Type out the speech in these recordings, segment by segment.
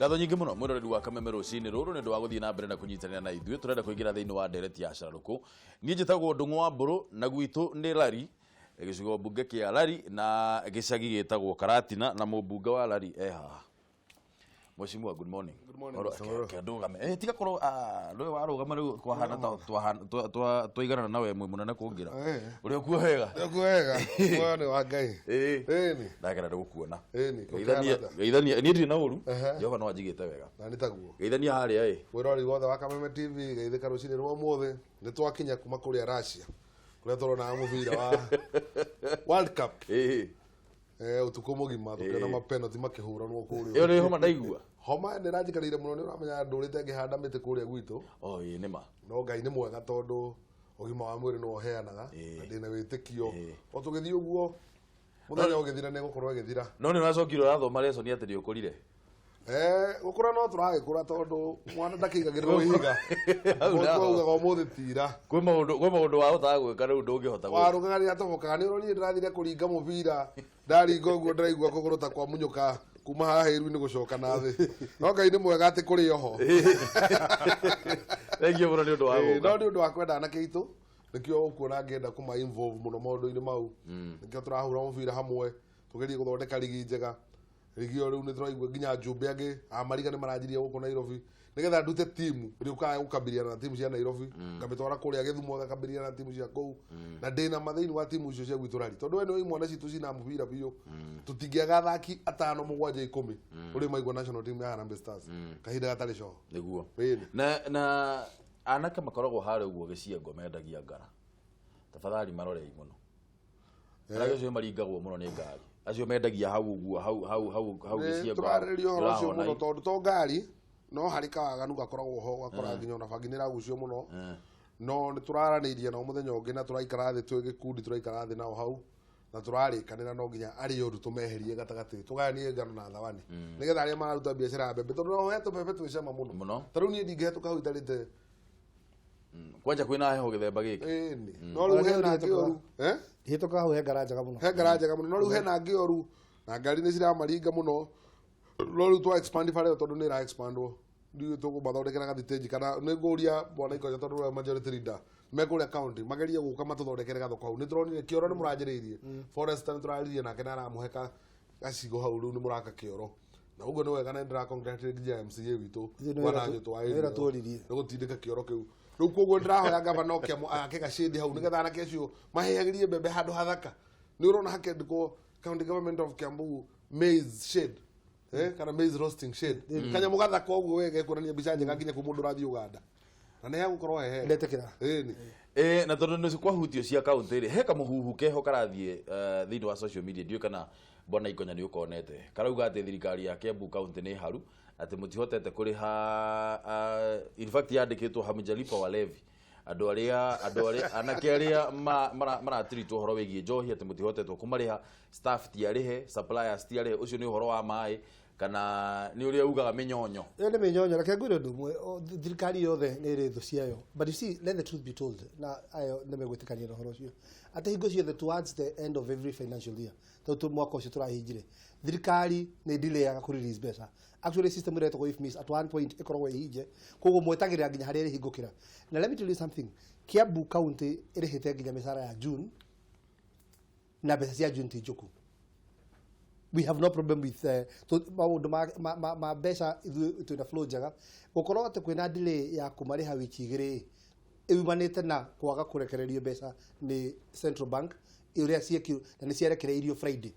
Gatho nyingi muno mwiroreri wa Kameme rucini ruru ni ndwa guthii na mbere na kunyitanira na ithuĩ turenda kuingira thiini wa ndereti ya Cararuku nie njitagwo Ndung'u wa Mburu na gwitu ndi Lari gicigo bunge kia Lari na gicagi gitagwo Karatina na mubunge wa Lari haha. Mheshimiwa, good morning. Good morning. Kendugame tiga korwo ndoe warugama riu kwa hana ta twaigana nawe mwe munene kungira uri okuhega mwana wa Ngai ni ndagera ndigukuona geithania ni ndiri na uru Jehova no ajigite wega na nitaguo geithania haria wirori wothe wa Kameme TV geithika rucini rwa mothe ni twakinya kuma kuria Russia kuria turona mubira wa World Cup utuko mugima tukena mapenalty makihuranwo kuria iyo ni homa ndaigua homa ndirajikarire muno ni uramenya ndurite ngihanda miti kuria gwitu nima no Ngai ni mwega tondu ugima wa mwiri no heanaga ndina witikio o tugithii uguo muthenya ugithira ne gukorwo githira no ni uracokire urathoma lesson ati ni ukurire gukura no turagikura tondu mwana ndakigagirwo higa uguga go muthi tira kwi maundu wa utaga gwika riu ndungihota warugaga ri atobokaga ni uroni ndirathire kuringa mubira ndaringa uguo ndiraigua kuguru ta kwa munyuka kuma haha hiru ni gucoka na thi no Ngai ni mwega ati kuri oho thank you bro ni undu wa no ni undu wa kwenda na kiitu nikio ukuona ngenda kuma involve muno maundu-ini mau nikio turahura mubira hamwe tugerie guthondeka ligi njega rigio riu ni turaigua nginya Jubilee angi amariga ni maranjiria guku Nairobi nigetha ndute timu riuka gukambiriana na timu cia Nairobi ngamitwara kuria Githumo gakambiriana na timu cia kou na ndina mathaini wa timu icio cia gwitu Rari tondu we ni mwana citu cina mubira biyo tutingiaga thaki 5 7 10 uri maigua national team ya Harambee Stars kahinda gatari co niguo na anake makoragwo hare uguo giciengo mendagia ngara tafadhali marore muno arayo cio maringagwo muno ni ngari acio mendagia hau uguo hau giciengo turaririo horo cio muno tondu to ngari no harika waganu gakoragwo ho gakora nginya ona bangi niragucio muno no ni turaranirie na muthenya ungi na turaikara thi twi gikundi turaikara thi nao hau na turarikanira no nginya ari oru tumeherie gatagati tuganie ngano na thawani nigetha aria mararuta biacara mbembe tondu no hetu mbembe twicama muno taru ni ndingehetuka hau itarite kwanja kwina heho githemba giki no riu hena ngioru hituka hau he ngaraja muno no riu hena ngioru na ngari ni ciramaringa muno no riu twa expand fare tondu ni ra expandwo ndiyo tuko bathondekera gathiteji kana ni nguria bwana iko tondu majority leader mekuria county mageria guka matuthondekere gathoko hau ni turonire kioro ni muranjiriirie forest ni turaririe nake na aramuheka gacigo hau riu ni muraka kioro na ugo ni wega na ndira congratulate ngia MCA witu bwana nyoto wa ira tworirie ni gutindika kioro kiu riu koguo ndirahoya gavana oke akega shade hau nigetha na kecio maheagirie mbembe handu hathaka ni urona hakendiko county government of Kiambu maize shade kana maize roasting shade kanya mugatha ko uguo wege kuonania bica njega nginya ku mundu rathi Uganda na ne gukorwo hehe ndetekera na tondu ni kwa hutio cia county ri he kamuhuhu keho karathie thiini wa social media ndio kana bwana ikonya ni ukonete karauga ati thirikari ya Kiambu county ni haru ati mutihotete kuri ha in fact yandikitwo hamjalipa wa levy andu aria anake aria maratritwo horo wigie njohi ati mutihotetwo kumariha staff tiarihe suppliers tiarihe ucio ni horo wa mai kana ni uria ugaga minyonyo ni minyonyo reke ngwire ndu mwe thirikari yothe ni ri thu ciayo but you see let the truth be told na ayo ni megwitikania na horo cio ati hingo ciothe towards the end of every financial year tondu mwaka ucio turahingire thirikari ni delay ya ku release beca actually system rate go if miss at one point ikorwo ihije koguo mwetagira nginya haria ihingukira na let me tell you something Kiambu county irihite nginya misara ya June na beca cia June tijuku we have no problem with maundu ma beca itu na flow jaga gukorwo ati kwina delay ya kumariha wiki igiri iumanite na kwaga kurekererio beca ni Central Bank iria ciekio na ni ciarekereirio Friday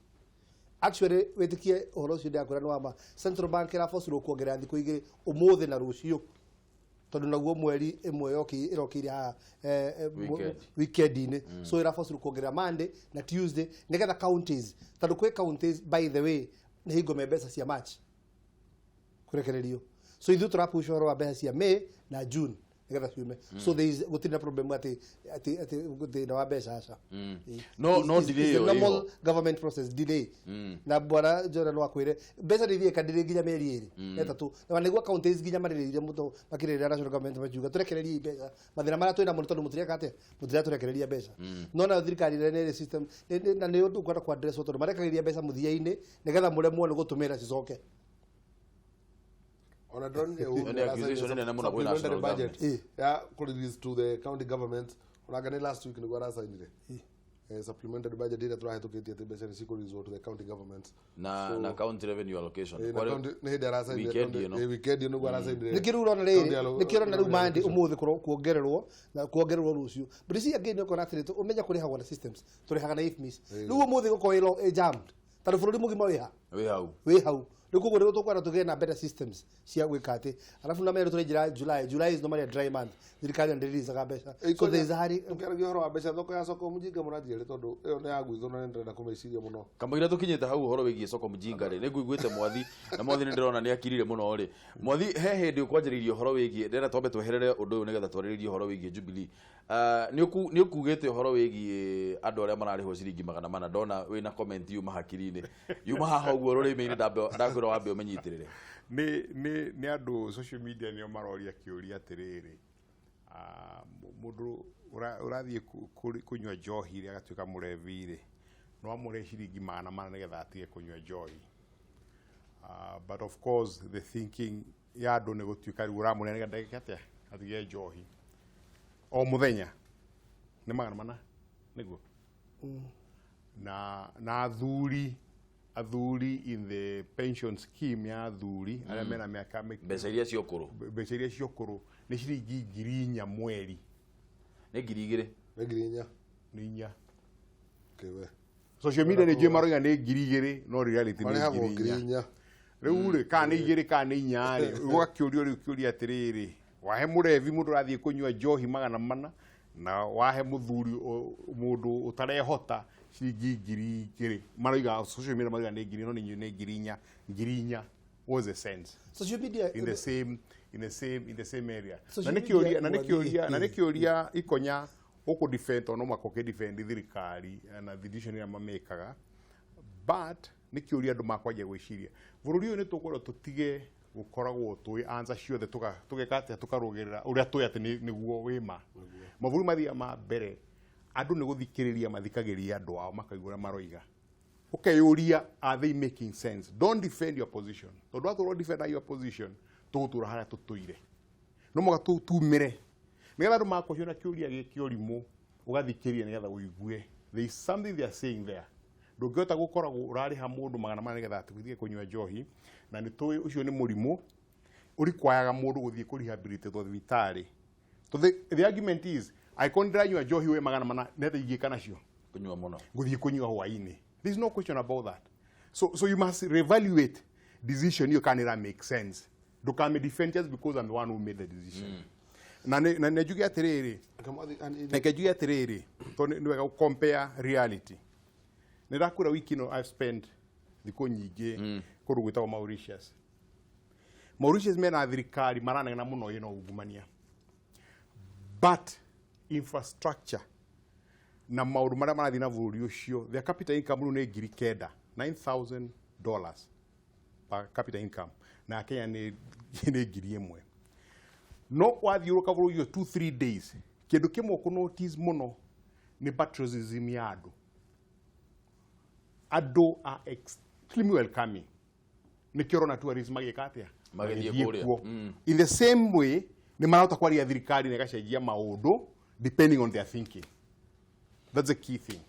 actually wetikie horo cio ndia kurana wa Central Bank ira force kuongerera thiku igiri umuthi na rucio tondu naguo mweri imwe yoki irokiri ha weekend ni so ira force kuongerera Monday na Tuesday nigetha counties tondu kwe counties by the way ni hingo mebesa cia March kurekererio so ithu turapush horo wa beca cia May na June nigetha ciume so there is gutina problem ati the wa beca aca no delay normal government process delay na bwana Jordan wakwire beca ndithie kadire nginya meri iri etatu na niguo counties nginya maririre muto makirira national government majuga turekereria beca mathina mara twina muno tondu mutireka ate mutira turekereria beca no na thirikari ne system na ne undu kwenda kwa address tondu marekagiria beca muthia-ini nigetha muremwo ni gutumira cicoke on a drone accusation na muna kwa national budget ya release to the county government on last week ni kwa signed supplemented budget data try to get the best resort to the county governments na county revenue allocation kwa ni darasa weekend no kwa signed nikirura na riri nikirura na rumande umuthi kuongererwo rucio but see again no kona threat umenya kuri hawa na systems turi haga na ifmis riu umuthi gukoirwo jammed tari bururi mugima we hau Luko rero to kwa to na better systems cia gwikate alafu na mero tore July is normally a dry month thirikari release kabesha so there is a hurry ukaragia horo wa besha thoko ya soko mujinga murathiere tondu iyo ne yagwitho na ndenda kumeciria muno kamwira tukinyete hau horo wigie soko mujinga ri niguiguite mwathi na mwathi ndirona ni akirire muno ri mwathi he hindi ukwanjiririo horo wigie ndera twambe tweherere undu uyu nigetha twariririe horo wigie Jubilee ni ukugite horo wigie andu aria marariho ciringi 400 ndona wina comment yuma hakiri-ini yuma haha uguo rurimi-ini ndagwira wambe umenyitirire ni andu social media ni maroria kiuria atiriri mundu urathie kunywa njohi ri agatuika murevi ri no amure ciringi 400 nigetha atige kunywa njohi but of course the thinking ya andu ni gutuika ri uramure nigetha ndagikate atige njohi o muthenya ni 400 niguo na athuri in the pension scheme ya athuri aria mena miaka mbeca iria ciokuru ni ciringi 4,000 mweri ni 2,000 ni 4 kewe social media ni jema roga ni 2,000 no reality ni 4,000 riu ri ka ni 2 ka ni 4 ri ugakiurio ri kiuria atiriri wahe murevi mundu rathie kunywa njohi 400 na wahe muthuri mundu utarehota ciringi 2,000 maroiga social media maroiga ni 2,000 no ni 4,000 was the sense social media in the same area na nikiuria ikonya uku defend ono makoke defend thirikari na decision ya mamekaga but nikiuria andu makwaje gwiciria bururi uyu ni tukorwo tutige gukoragwo tui answer ciothe tugekate tukarugirira uria tui ati niguo wima maburi mathia ma mbere andu ni guthikiriria mathikagiria andu ao makaigura maroiga ukeyuria are they making sense don't defend your position tondu atu defend your position tugutura haria tutuire no muga tumire nigetha andu makwiciona kiuria gikiorimu ugathikiria nigetha uigue there is something they are saying there ndungihota gukoragwo urariha mundu 400 nigetha atuithie kunywa njohi na ni tui ucio ni murimu urikwayaga mundu guthie ku rehabilitate thibitari so the argument is I condra njohi we 400 neta igika nacio kunywa muno guthie kunywa hwaini there is no question about that so you must reevaluate decision you can make sense do can defend just because I'm the one who made the decision na nejugia atiriri to ni wega compare reality nirakura wiki no I've spent thiko nyingi kurugwita wa Mauritius mena thirikari maranegena muno ino ungumania but infrastructure na maundu maria marathi na bururi ucio their capital income ni $9,000 per capita income na Kenya ni 1,000 no wathiuruka bururi ucio 2-3 days kindu kimwe ku notice muno ni patriotism ya andu are extremely welcoming nikiorona tourism magikatia magethie kuria in the same way ni marauta kwaria thirikari na gacenjia maundu depending on their thinking that's a key thing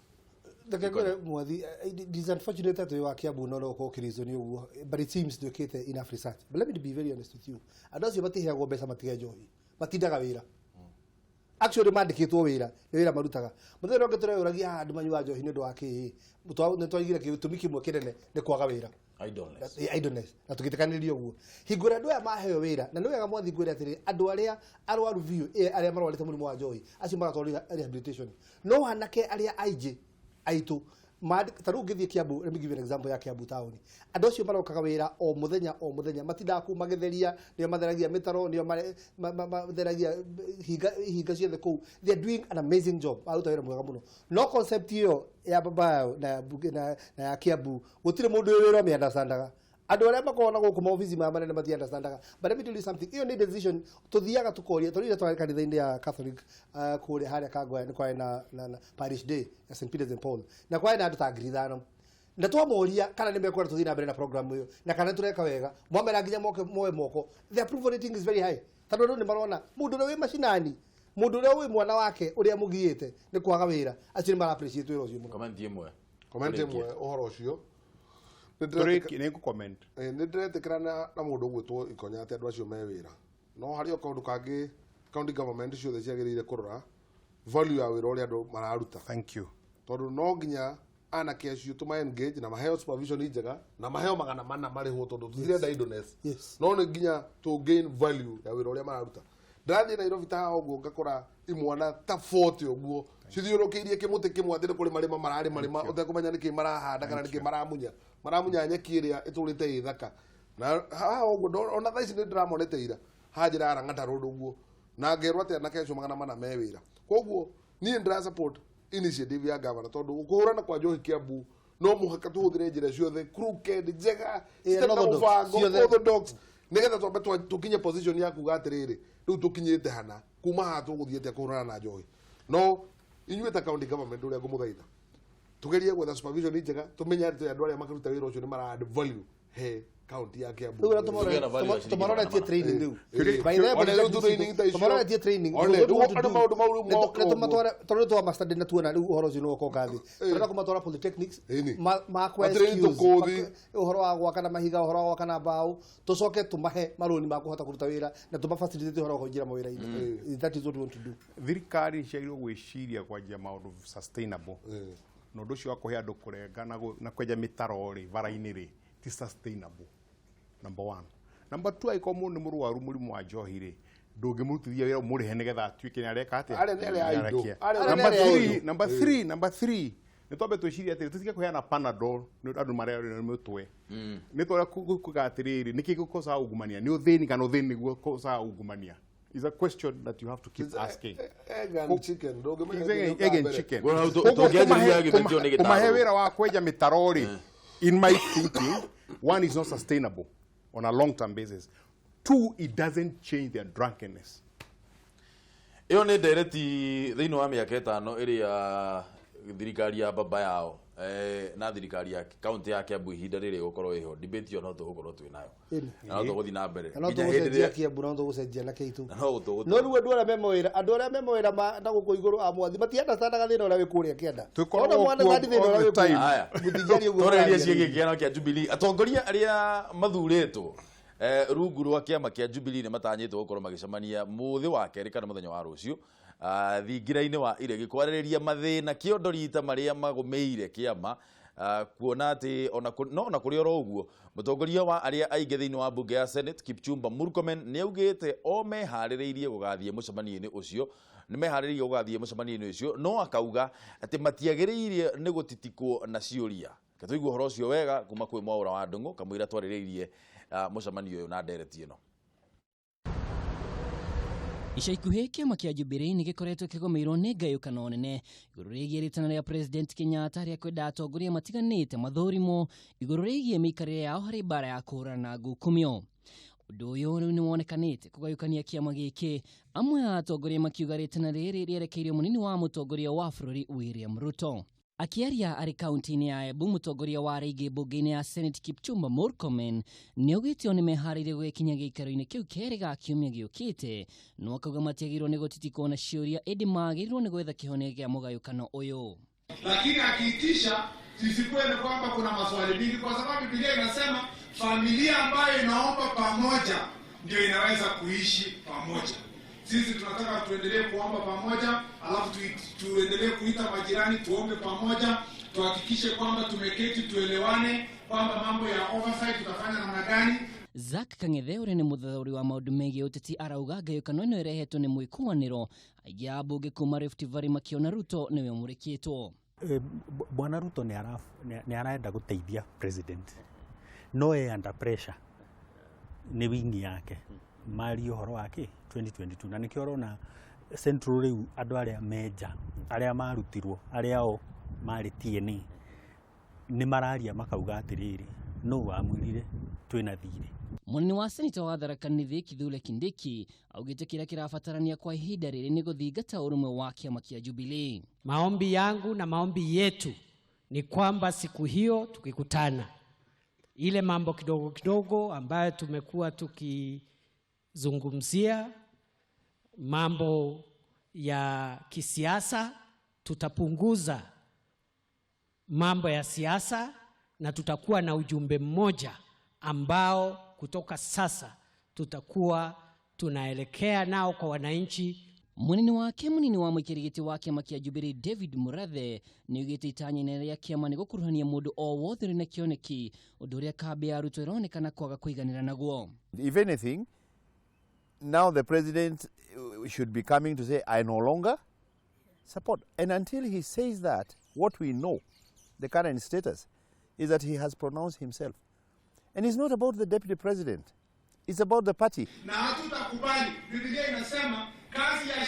Dakagora mwathi it is unfortunate that you are Kiambu no ko kirizo ni uguo but it seems to get enough research but let me be very honest with you adocio batiheagwo mbeca matiga njohi matindaga wira actually mandikitwo wira ni wira marutaga muthero ngeture uragia andu manyua njohi ni ndu waki ne twaigire gitumi kimwe kinene ni kwaga wira idleness na tugitekanirio uguo hingura andu aya maheo wira na ni wega mwathi ngwira atiri andu aria arwaru biu aria marwarite murimu wa njohi acio maratwarira rehabilitation no hanake aria aije aitu taru ngithie Kiambu let me give you an example ya Kiambu town andu acio marokaga wira o muthenya matinda ku magetheria ni matheragia mitaro ni matheragia hinga ciothe ku they are doing an amazing job aruta wira mwega muno no concept hiyo ya baba na ya Kiambu gutire mundu wira me understandaga andu aria makona guku maofici ma manene mati understandaga but let me tell you something iyo ni decision tuthiaga tukoria turire twari kanitha-ini ya Catholic kuri haria Kangwa ni kwa na parish day ya St Peter's and Paul na kwa na andu ta 5,000 na twamoria kana nĩ mekwenda tũthiĩ na mbere na program ĩyo na kana tũreka wega mwamera nginya moe moko the approval rating is very high tondũ rĩu nĩ marona mũndũ ũrĩa wĩ macinani mũndũ ũrĩa wĩ mwana wake ũrĩa mũgiĩte nĩ kwaga wĩra acio nĩ mara appreciate wĩra ũcio mũno comment ĩmwe ũhoro ũcio nĩ comment nĩ ndĩretĩkĩra na mũndũ gwĩtwo ikonya atĩ andũ acio me wĩra no harĩ kaũndũ kangĩ county government ciothe ciagĩrĩire kũrora value ya wĩra ũrĩa andũ mararuta. Thank you. Tondũ no nginya anake acio tũma engage na maheo supervision njega na maheo 400 marĩhwo tondũ tũtirenda idleness. No nĩ nginya to gain value ya wĩra ũrĩa mararuta. Ndathiĩ Nairobi ta ũguo ngakora imwana ta 40 ũguo cithiũrũkĩirie kĩmũtĩ kĩmwe atĩ kũrĩ marĩma mararĩma ũtekũmenya nĩkĩ marahanda kana nĩkĩ maramunya nyeki ĩrĩa ĩtũrĩte ĩ thaka na haha ũguo ona thaa ici nĩ ndĩramonete ira hanjĩra arang'ata rũndũ ũguo na ngerwo atĩ anake acio 400 me wĩra. Koguo niĩ ndĩra support initiative ya governor tondũ kũhũrana kwa njohi Kiambu no mũhaka tũhũthĩre njĩra ciothe crooked njega orthodox nĩgetha twambe tũkinye position ya kuga atĩrĩrĩ rĩu tũkinyĩte hana kuma haha tũgũthiĩte kũhũrana na njohi. No inyuĩ ta county government ũrĩa ngũmũthaitha tugerie gwetha supervision njega tũmenye atĩ andũ arĩa makaruta wĩra ũcio nĩ mara add value he county ya Kiambu. Tũmaroretie training rĩu. By the way, tũmaroretie training. Tondũ twa master na tuona rĩu ũhoro ũcio nĩ ũkoka thĩ. Tũrenda kũmatwara polytechnics ma skills ũhoro wa gwaka na mahiga ũhoro wa gwaka na mbaũ tũcoke tũmahe marũni ma kũhota kũruta wĩra na tũma facilitate ũhoro wa kũingĩra mawĩra-inĩ. That is what we want to do. Thirikari ciagĩrĩirwo gwĩciria kwanjia maũndũ sustainable. Na ũndũ ũcio wa kũhe andũ kũrenga na kwenja mĩtaro rĩ bara-inĩ rĩ ti sustainable. Number 1. Number 2, aiko mundu mũrwaru mũrimũ wa njohi rĩ ndũngĩmũrutithia wĩra mũrĩhe nĩgetha atuĩke nĩ areka atĩa. Number 3 nĩ twambe twĩciria atĩ tũtige kũheana Panadol nĩ andũ marĩa nĩ mũtwe nĩ twara kuga atĩrĩrĩ nĩkĩ gũkosa ungumania nĩ ũthĩni kana ũthĩni nĩguo kosa ungumania is a question that you have to keep asking. Egg and chicken. Kumahe wĩra wa kwenja mĩtaro rĩ in my thinking, 1 is not sustainable on a long-term basis. 2, it doesn't change their drunkenness. Iyo nĩ ndereti thĩinĩ wa mĩaka 5 ĩrĩa thirikari ya baba yao na thirikari ya county ya Kiambu ihinda rĩrĩ gũkorwo ĩho debate yo no tũgũkorwo twĩ nayo na no tũgũthiĩ na mbere no tũgũcenjia Kiambu no tũgũcenjia na Keitu no rĩu andũ arĩa me mawĩra na gũkũ igũrũ a mwathi matienda standaga thĩna ũrĩa wĩ kũrĩa kĩenda ona mwana thadi thĩna ũrĩa wĩ kũrĩa gũthijaria ũguo tũreria ciĩgiĩ kĩano kĩa Jubilee atongoria arĩa mathurĩtwo rungu rwa kĩama kĩa Jubilee nĩ matanyĩtwo gũkorwo magĩcemania mũthĩ wa kerĩ kana mũthenya wa rũciũ thingira-inĩ wa iregi kwarĩrĩria mathĩna kĩondorita marĩa magũmĩire kĩama kuona atĩ ona kũrĩ oro ũguo mũtongoria wa arĩa aingĩ thĩinĩ wa bunge ya Senate Kipchumba Murkomen nĩ augĩte o meharĩrĩirie gũgathiĩ mũcemanio-inĩ ũcio no akauga atĩ matiagĩrĩire nĩ gũtitikwo na ciũria. Katũigua ũhoro ũcio wega kuma kwĩ Mwaũra wa Ndung'u kamũira twarĩrĩirie mũcemanio ũyũ na ndereti ĩno. Ica ikuhĩ kĩama kĩa Jubilee nĩ gĩkoretwo kĩgũmĩirwo nĩ ngayũkano nene igũrũ rĩgiĩ rĩtana rĩa President Kenyatta rĩa kwenda atongoria matiganĩte mathũrimwo igũrũ rĩgiĩ mĩikarĩre yao harĩ mbara ya kũhũrana na ngukumio. Ũndũ ũyũ rĩu nĩ wonekanĩte kũgayũkania kĩama gĩkĩ, amwe a atongoria makiuga rĩtana rĩrĩ rĩerekeirio mũnini wa mũtongoria wa bũrũri William Ruto. Akiaria arĩ kaunti-inĩ ya Embu, mũtongoria wa rĩngĩ mbunge-inĩ ya Senate Kipchumba Murkomen nĩ augĩte nĩ meharĩirie gũgĩkinya gĩikaro-inĩ kĩu kerĩ ga kiumia gĩũkĩte, no akauga matiagĩrĩirwo nĩ gũtitikwo na ciũria ĩndĩ magĩrĩirwo nĩ gwetha kĩhonia gĩa mũgayũkano ũyũ. Lakini akiitisha sisikuwe ni kwamba kuna maswali mingi, kwa sababu Biblia inasema familia ambayo inaomba pamoja ndio inaweza kuishi pamoja. Sisi tunataka tuendelee kuomba pamoja, alafu tuendelee kuita majirani tuombe pamoja, tuhakikishe kwamba tumeketi tuelewane kwamba mambo ya oversight tutafanya namna gani. Zak Kang'ethe ũrĩa nĩ mũthathaũri wa maũndũ megiĩ ũteti arauga ngayũkano ĩno ĩrehetwo nĩ mwĩkũanĩro, aingĩ a mbunge kuma Rift Valley makiona Ruto nĩwe mũrĩkĩtwo. Bwana Ruto nĩ arenda gũteithia president, no under pressure nĩ wingi yake mari ũhoro wake 2022 na nĩkĩo ũrona central rĩu andũ arĩa menja arĩa marutirwo arĩa o marĩ TNA nĩ mararia makauga atĩrĩrĩ no wamwirire twĩna thirĩ. Mũnini wa seneta wa Tharaka Nithi Kithure Kindiki augĩte kĩrĩa kĩrabatarania kwa ihinda rĩrĩ nĩ gũthingata ũrũmwe wa kĩama kĩa Jubilee. Maombi yangu na maombi yetu ni kwamba siku hiyo tukikutana, ile mambo kidogo kidogo ambayo tumekuwa tukizungumzia, mambo ya kisiasa, tutapunguza mambo ya siasa na tutakuwa na ujumbe mmoja ambao kutoka sasa tutakuwa tunaelekea nao kwa wananchi. Munini wa mwikirigiti wa kiama kia Jubilee David Murathe ni ugite itanya inene ya kiama ni gukuruhania mundu o wothe ri na kioneki undu uria kambi ya Ruto ironekana kwaga kuiganira naguo. If anything, now the president should be coming to say, I no longer support. And until he says that, what we know, the current status, is that he has pronounced himself. And it's not about the deputy president. It's about the party. Na hatutakubali. Biblia inasema kazi ya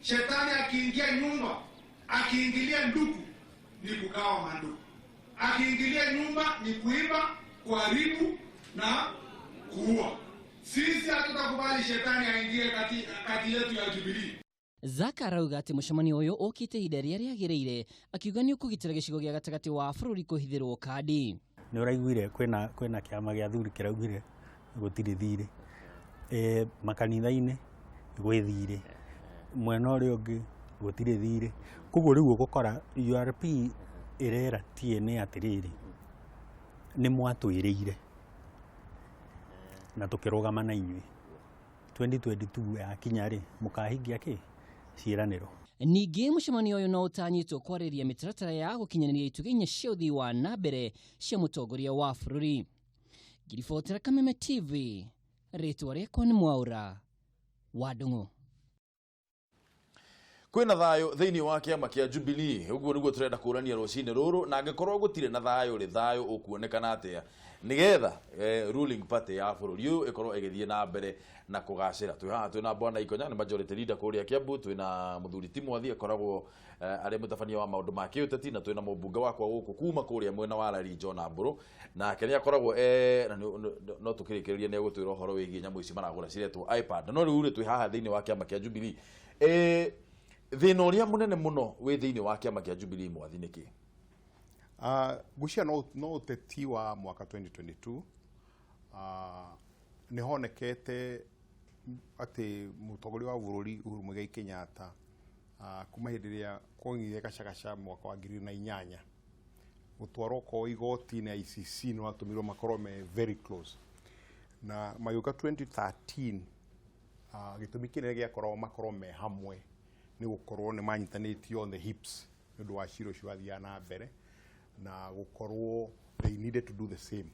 shetani akiingia nyumba, akiingilia ndugu ni kugawa mandugu. Akiingilia nyumba ni kuiba, kuharibu na kuua. Sisi hatutakubali shetani aingie kati yetu ya Jubilee. Zaka arauga ati mucemanio uyu ukite ihinda riria riagiriire, akiuga ni ukugitira gicigo gia gatagati wa bururi kuhithirwo kadi. Ni uraiguire kwina kiama gia thuri kiraugire gutiri thiri makanitha-ini gwithire mwena uria ungi gutiri thiri, koguo riu gukora URP irera TNA atiriri ni mwatwiriire na tukirugama na inyui 2022 yakinya ri mukahingia ki ciiraniro. Ningi mucemanio uyu no utanyitwo kwariria mitaratara ya gukinyaniria itugi inya cia uthii wa nambere cia mutongoria wa bururi. Ngiribotera Kameme TV, ritwa riakwa ni Mwaura wa Ndung'u. Kwina thayo thiini wa kiama kia Jubilee, uguo niguo turenda kurania rucini ruru, na angikorwo gutire na thayo ri thayo ukuonekana atia nigetha ruling party ya bururi uyu ikorwo igithie na mbere na kugacira. Twina bwana Ikonya ni majority leader kuria Kiambu, twina muthuri Timothy akoragwo ari mutabania wa maundu ma kiuteti, na twina mubunge wakwa guku kuma kuria mwena wa Rari John Amburu, na kenya akoragwo no tukirikiriria ne gutwira uhoro wigi nyamu ici maragura ciretwo iPad. No riu twi haha thiini wa kiama kia Jubilee, thina uria munene muno wi thiini wa kiama kia Jubilee mwathi niki? Gucia no uteti wa mwaka 2022 ni honekete ati mutongoria wa bururi Uhuru Muigai Kenyatta kuma hindiria kwongire gacagaca mwaka wa 2008 gutwarwo ko igoti na ICC no atumirwo makorwo me very close, na mayuka 2013 gitumi kinene gia makorwo me hamwe ni gukorwo ni manyitanitio on the hips ndu wa ciro ciwathia na mbere na gukorwo they needed to do the same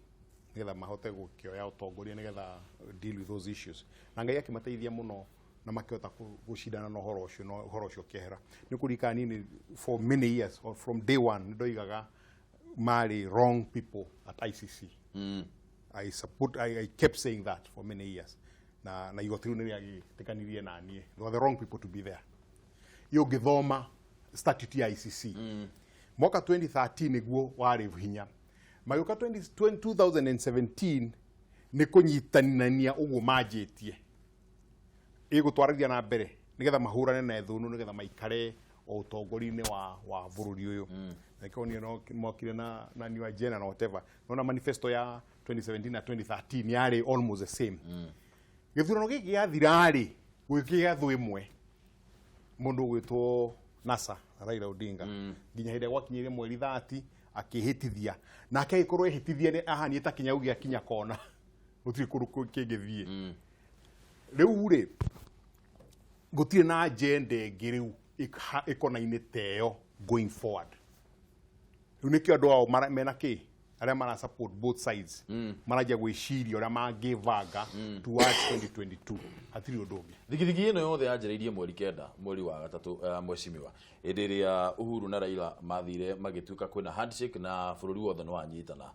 nigetha mahote gukioya utongoria nigetha deal with those issues, na Ngai akimateithia muno na makihota gucindana na uhoro ucio kehera. Ni kurika nini for many years or from day one ndoigaga mari wrong people at ICC. I kept saying that for many years, na igotru ni agitikanirie na nie they were the wrong people to be there. Yo githoma statute ya ICC mwaka 2013 niguo wari hinya, mayuka 2017 ni kunyitanania uguo majitie igutwarithia na mbere nigetha mahurane na ethunu nigetha maikare o utongori-ini wa bururi uyu. Like oni no mokire na new agenda na whatever, no manifesto ya 2017 na 2013 yari almost the same. Githurano giki yathirari gwikia thu imwe mundu gwitwo NASA Raila Odinga nginya hinde gwakinyire mweri 30 akihitithia na akikorwo ihitithia ni ahani ta kinya ugia kinya kona gutiri kuruku kingithie riu ri gutire na agenda ngiriu ikona-ini teo going forward. Riu nikio andu ao mena ki aria mara support both sides maraja gwiciria uria mangivanga towards 2022 atiri undugi thigithigi ino yothe yanjiriirie mweri kenda mweri wa gatatu mwecimiwa hindi iria Uhuru na Raila mathire magituika kwina handshake na bururi wothe no anyitana.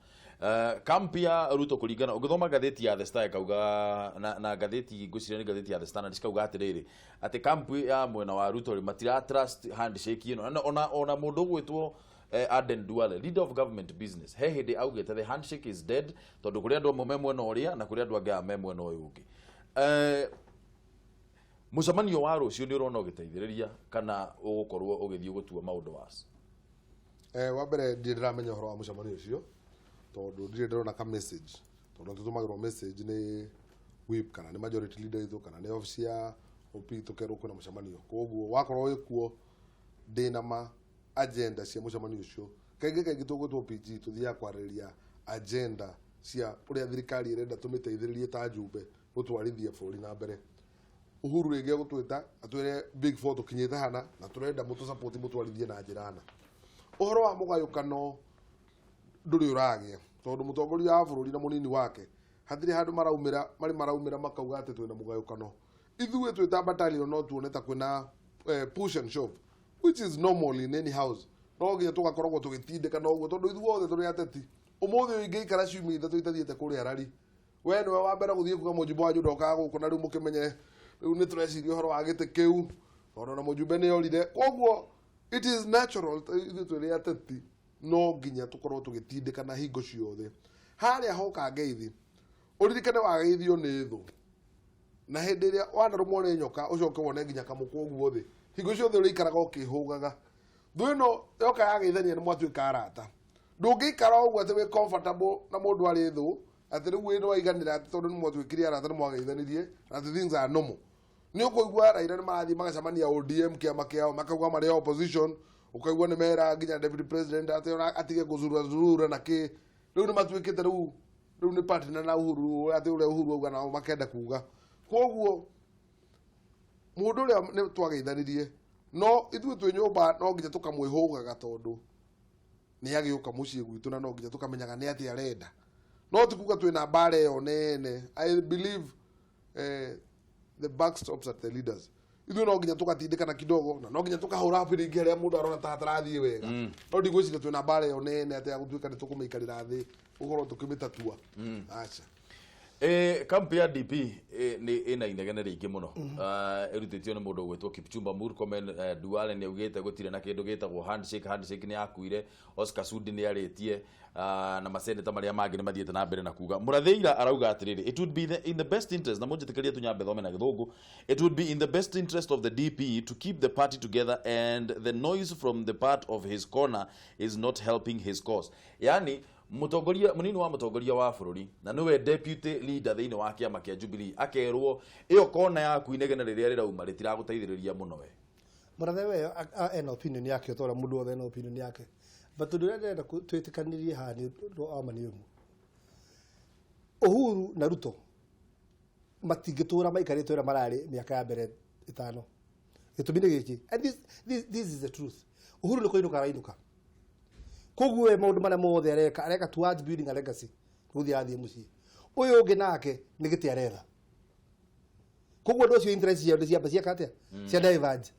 Kampi ya Ruto kuringana ugithoma gatheti ya The Star kauga na gatheti ngwiciria ni gatheti ya The Standard kauga atiriri ati kampi ya mwena wa Ruto matira trust handshake ino ona mundu gwitwo Aden Duale, leader of government business, he hindi augete the handshake is dead tondu kuri andu amwe mwena uria na kuri andu angi amwe mwena uyu ungi. Mucemanio wa rucio ni urona ugiteithiriria kana ugukorwo ugithii gutua maundu wacio? wa mbere ndiramenya horo wa mucemanio ucio tondu ndirona ka message tondu tutumagirwo message ni whip kana ni majority leader ithu kana ni office ya OP tukerwo kuna mucemanio koguo wakorwo wikuo ndina ma agenda cia mucemanio ucio kaingĩ tugutwo PG tuthia kwariria agenda cia uria thirikari irenda tumiteithiririe ta njumbe gutwarithia bũrũri na mbere. Uhuru rĩngĩ gũtwĩta atwĩre big four tukinyĩte hana na turenda mutu support mutwarithie na njĩra hana. Uhoro wa mugayũkano ndũrĩ ũragĩa tondu mũtongoria wa bũrũri na mũnini wake hatirĩ handũ maraumĩra makauga atĩ twĩna mũgayũkano. Ithuĩ twĩta battalion no tuone ta kwĩna push and shove which is normal in any house. No nginya tugakoragwo tũgĩtindĩka na ũguo tondu ithuothe tũrĩ ateti. Ũmũthĩ ũyũ ingĩikara ciumia ithatũ itathiĩte kũrĩa rari we nĩwe wa mbere gũthiĩ kuga mũjumbe wanyu ndokaga gũkũ na rĩu mũkĩmenye rĩu nĩ tũreciria ũhoro wa gĩtĩ kĩu ona mũjumbe nĩ orire. Koguo it is natural ithuĩ tũrĩ ateti no nginya tũkorwo tũgĩtindĩka na hingo ciothe. Harĩa hoka ngeithi ũririkane wageithio nĩ thũ na hĩndĩ ĩrĩa wanarũmwo nĩ nyoka ũcoke wone nginya kamũkũ ũguo thĩ hingo ciothe ũrĩikaraga ũkĩhũgaga. Thũ ĩno yoka yageithania nĩ mwatuĩka arata. Ndũngĩikara ũguo atĩ wĩ comfortable na mũndũ arĩ thũ atĩ rĩu wĩ nĩwaiganĩra atĩ tondũ nĩ mwatuĩkire arata nĩ mwageithanirie atĩ things are normal. Nĩ ũkũigua Raila nĩ marathiĩ magacemania ODM kiama kĩao makauga marĩ opposition ukaigua nĩ mera nginya deputy president atĩ atige gũzurura na kĩ rĩu nĩ matuĩkĩte rĩu nĩ partner na Uhuru atĩ ũrĩa Uhuru auga nao makenda kuga. Koguo mũndũ ũrĩa nĩ twageithanirie no ithuĩ twĩ nyũmba no nginya tũkamwĩhũgaga tondu nĩ agĩũka mũciĩ gwitũ na no nginya tũkamenyaga nĩ atĩ arenda. No ti kuga twĩna mbara ĩyo nene. I believe the buck stops at the leaders. Ithuĩ no nginya tũgatindĩkana kidogo na no nginya tũkahũra biringi harĩa mũndũ arona ta atarathiĩ wega. No ndigwĩciria twĩna mbara ĩyo nene atĩ agũtuĩka nĩ tũkũmĩikarĩra thĩ ũkorwo tũkĩmĩtatua. Aca kampi ya DP ni ina inegene rĩingĩ mũno ĩrutĩtio nĩ mũndũ ũgwĩtwo Kipchumba Murkomen. Duale nĩ augĩte gũtirĩ na kĩndũ gĩtagwo handshake nĩ yakuire. Oscar Sudi nĩ arĩtie na maseneta marĩa mangĩ nĩ mathiĩte na mbere na kuga. Mũrathĩira arauga atĩrĩrĩ it would be in the best interest na mũnjĩtĩkĩrie tunyambe thome na gĩthũngũ it would be in the best interest of the DP to keep the party together and the noise from the part of his corner is not helping his cause. Yani mutongoria munini wa mutongoria wa bũrũri na niwe deputy leader thĩinĩ wa kiama kĩa Jubilee akerwo ĩyo kona yaku inegene rĩrĩa rĩrauma rĩtiragũteithĩrĩria mũno we. Mũrathe we ena opinion yake ũtora mũndũ wothe ena opinion yake but ũrĩa ndĩrenda twĩtĩkanĩrie haha nĩ ama nĩ ũmwe. Uhuru na Ruto matingĩtũra maikarĩte ũrĩa mararĩ mĩaka ya mbere 5 gĩtũmi nĩ gĩkĩ and this is the truth. Uhuru nĩ kũinũka arainuka koguo maũndũ marĩa mothe areka towards building a legacy gũthiĩ athiĩ mũciĩ. Ũyũ ũngĩ nake nĩ gĩtĩ aretha koguo ũndũ ũcio interest ciao nĩ ciamba ciakatĩa cia diverge.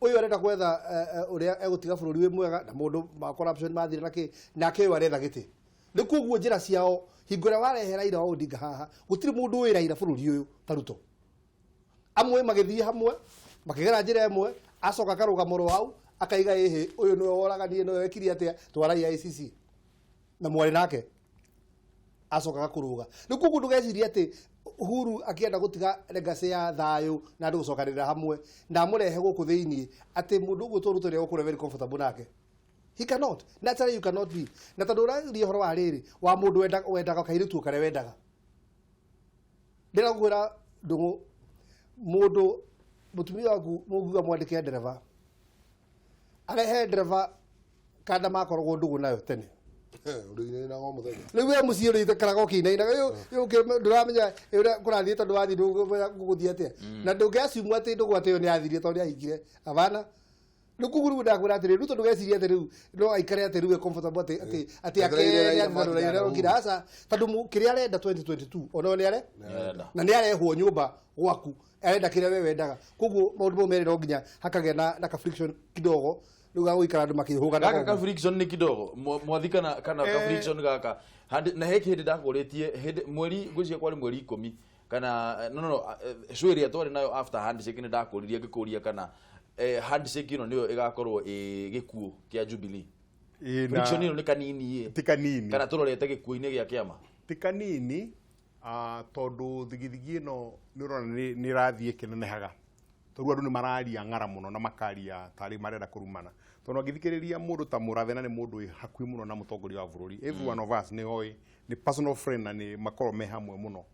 Ũyũ arenda gwetha ũrĩa egũtiga bũrũri wĩ mwega na mũndũ ma corruption mathire nake ũyũ aretha gĩtĩ. Nĩ koguo njĩra ciao hingo ĩrĩa warehe Raila Odinga haha gũtirĩ mũndũ wĩ Raila bũrũri ũyũ ta Ruto. Amwe magĩthiĩ hamwe makĩgera njĩra ĩmwe acoka karũgamĩrĩro hau akaiga ehe ũyũ nĩwe woraganie nĩwe wekire atĩa twara ICC na mwarĩ nake acoka kũrũga. Nĩ koguo ndũgecirie atĩ Uhuru akienda gũtiga legacy ya thayũ na andũ gũcokanĩrĩra hamwe na mũrehe gũkũ thĩinĩ atĩ mũndũ ũgwĩtwo Ruto nĩ egũkorwo very comfortable nake. He cannot. Naturally you cannot be. Na tondũ ũraria ũhoro wa rĩrĩ wa mũndũ wendaga kairĩtu karĩa wendaga. Ndĩrakwĩra ndũngũ mũndũ mũtumia waku mũguga mwandĩke ndereba arehe ndereba kanda makoragwo ndũgũ nayo tene rĩu we mũciĩ ũrĩikaraga ũkĩinainaga ndũramenya ũrĩa kũrathiĩ tondũ wathiĩ gũgũthiĩ atĩa na ndũngĩaciumwo atĩ ndũgũ atĩ ĩyo nĩ yathirie tondũ nĩahingire abana. Nĩ kũguru ndakwĩra atĩrĩ Ruto ndũgecirie atĩ rĩu no aikare atĩ rĩu comfortable atĩ akerĩra aca tondũ kĩrĩa arenda 2022 ona nĩ arenda na nĩ arehwo nyũmba gwaku arenda kĩrĩa we wendaga. Koguo maũndũ mau merĩ no nginya hakagĩa na ka friction kidogo rĩu gũikara andũ makĩhũga gaka ka friction nĩ kidogo mwathikana kana ka friction gaka na heki hĩndĩ ndakũrĩtie mweri ngwĩciria kwarĩ mweri 10 kana no cwĩrĩa twarĩ nayo after handshake nĩ ndakũririe ngĩkũria kana handshake ĩno nĩyo ĩgakorwo gĩkuũ kĩa Jubilee. Friction ĩno nĩ kanini ti kanini kana tũrorete gĩkuũ-inĩ gĩa kĩama ti kanini tondu thigithigi ĩno nĩ ũrona nĩ rathiĩ kĩnenehaga tondũ andũ nĩ mararia ng'ara mũno na makaria tarĩ marenda kũrumana tono ngithikiriria mundu ta Murathena ni mundu hakui muno na mutongoria wa bururi every one of us ni personal friend na ni makoro me hamwe muno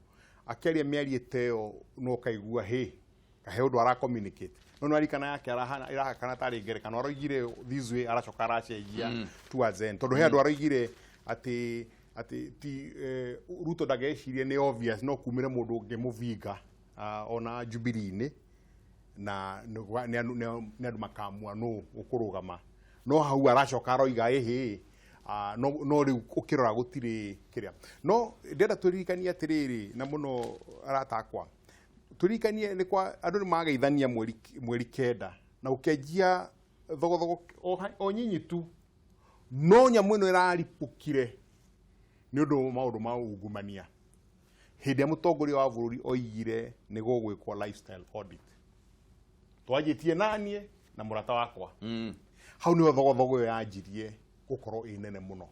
akiaria miarie teo no kaigua kahe undu ara communicate no arikana yake irahakana tari ngerekano aroigire this way aracoka aracenjia towards end tondu he andu aroigire ati ti Ruto ndagecirie ni obvious no kumire mundu ngemuvinga ona Jubilee ni na ni andu makamua no ukurugama no hau aracoka aroiga no riu ukirora gutire kiria no ndenda turirikania atiriri na muno aratakwa turirikanie ni kwa andu ni magaithania mweri kenda na ukenjia thogo o nyinyi tu no nyamu ino iraripukire ni undu maundu ma ungumania hindi ya mutongoria wa bururi oigire ni gugwikwo lifestyle audit twajitie nanie na murata wakwa hau ni thogo yanjirie gukorwo inene muno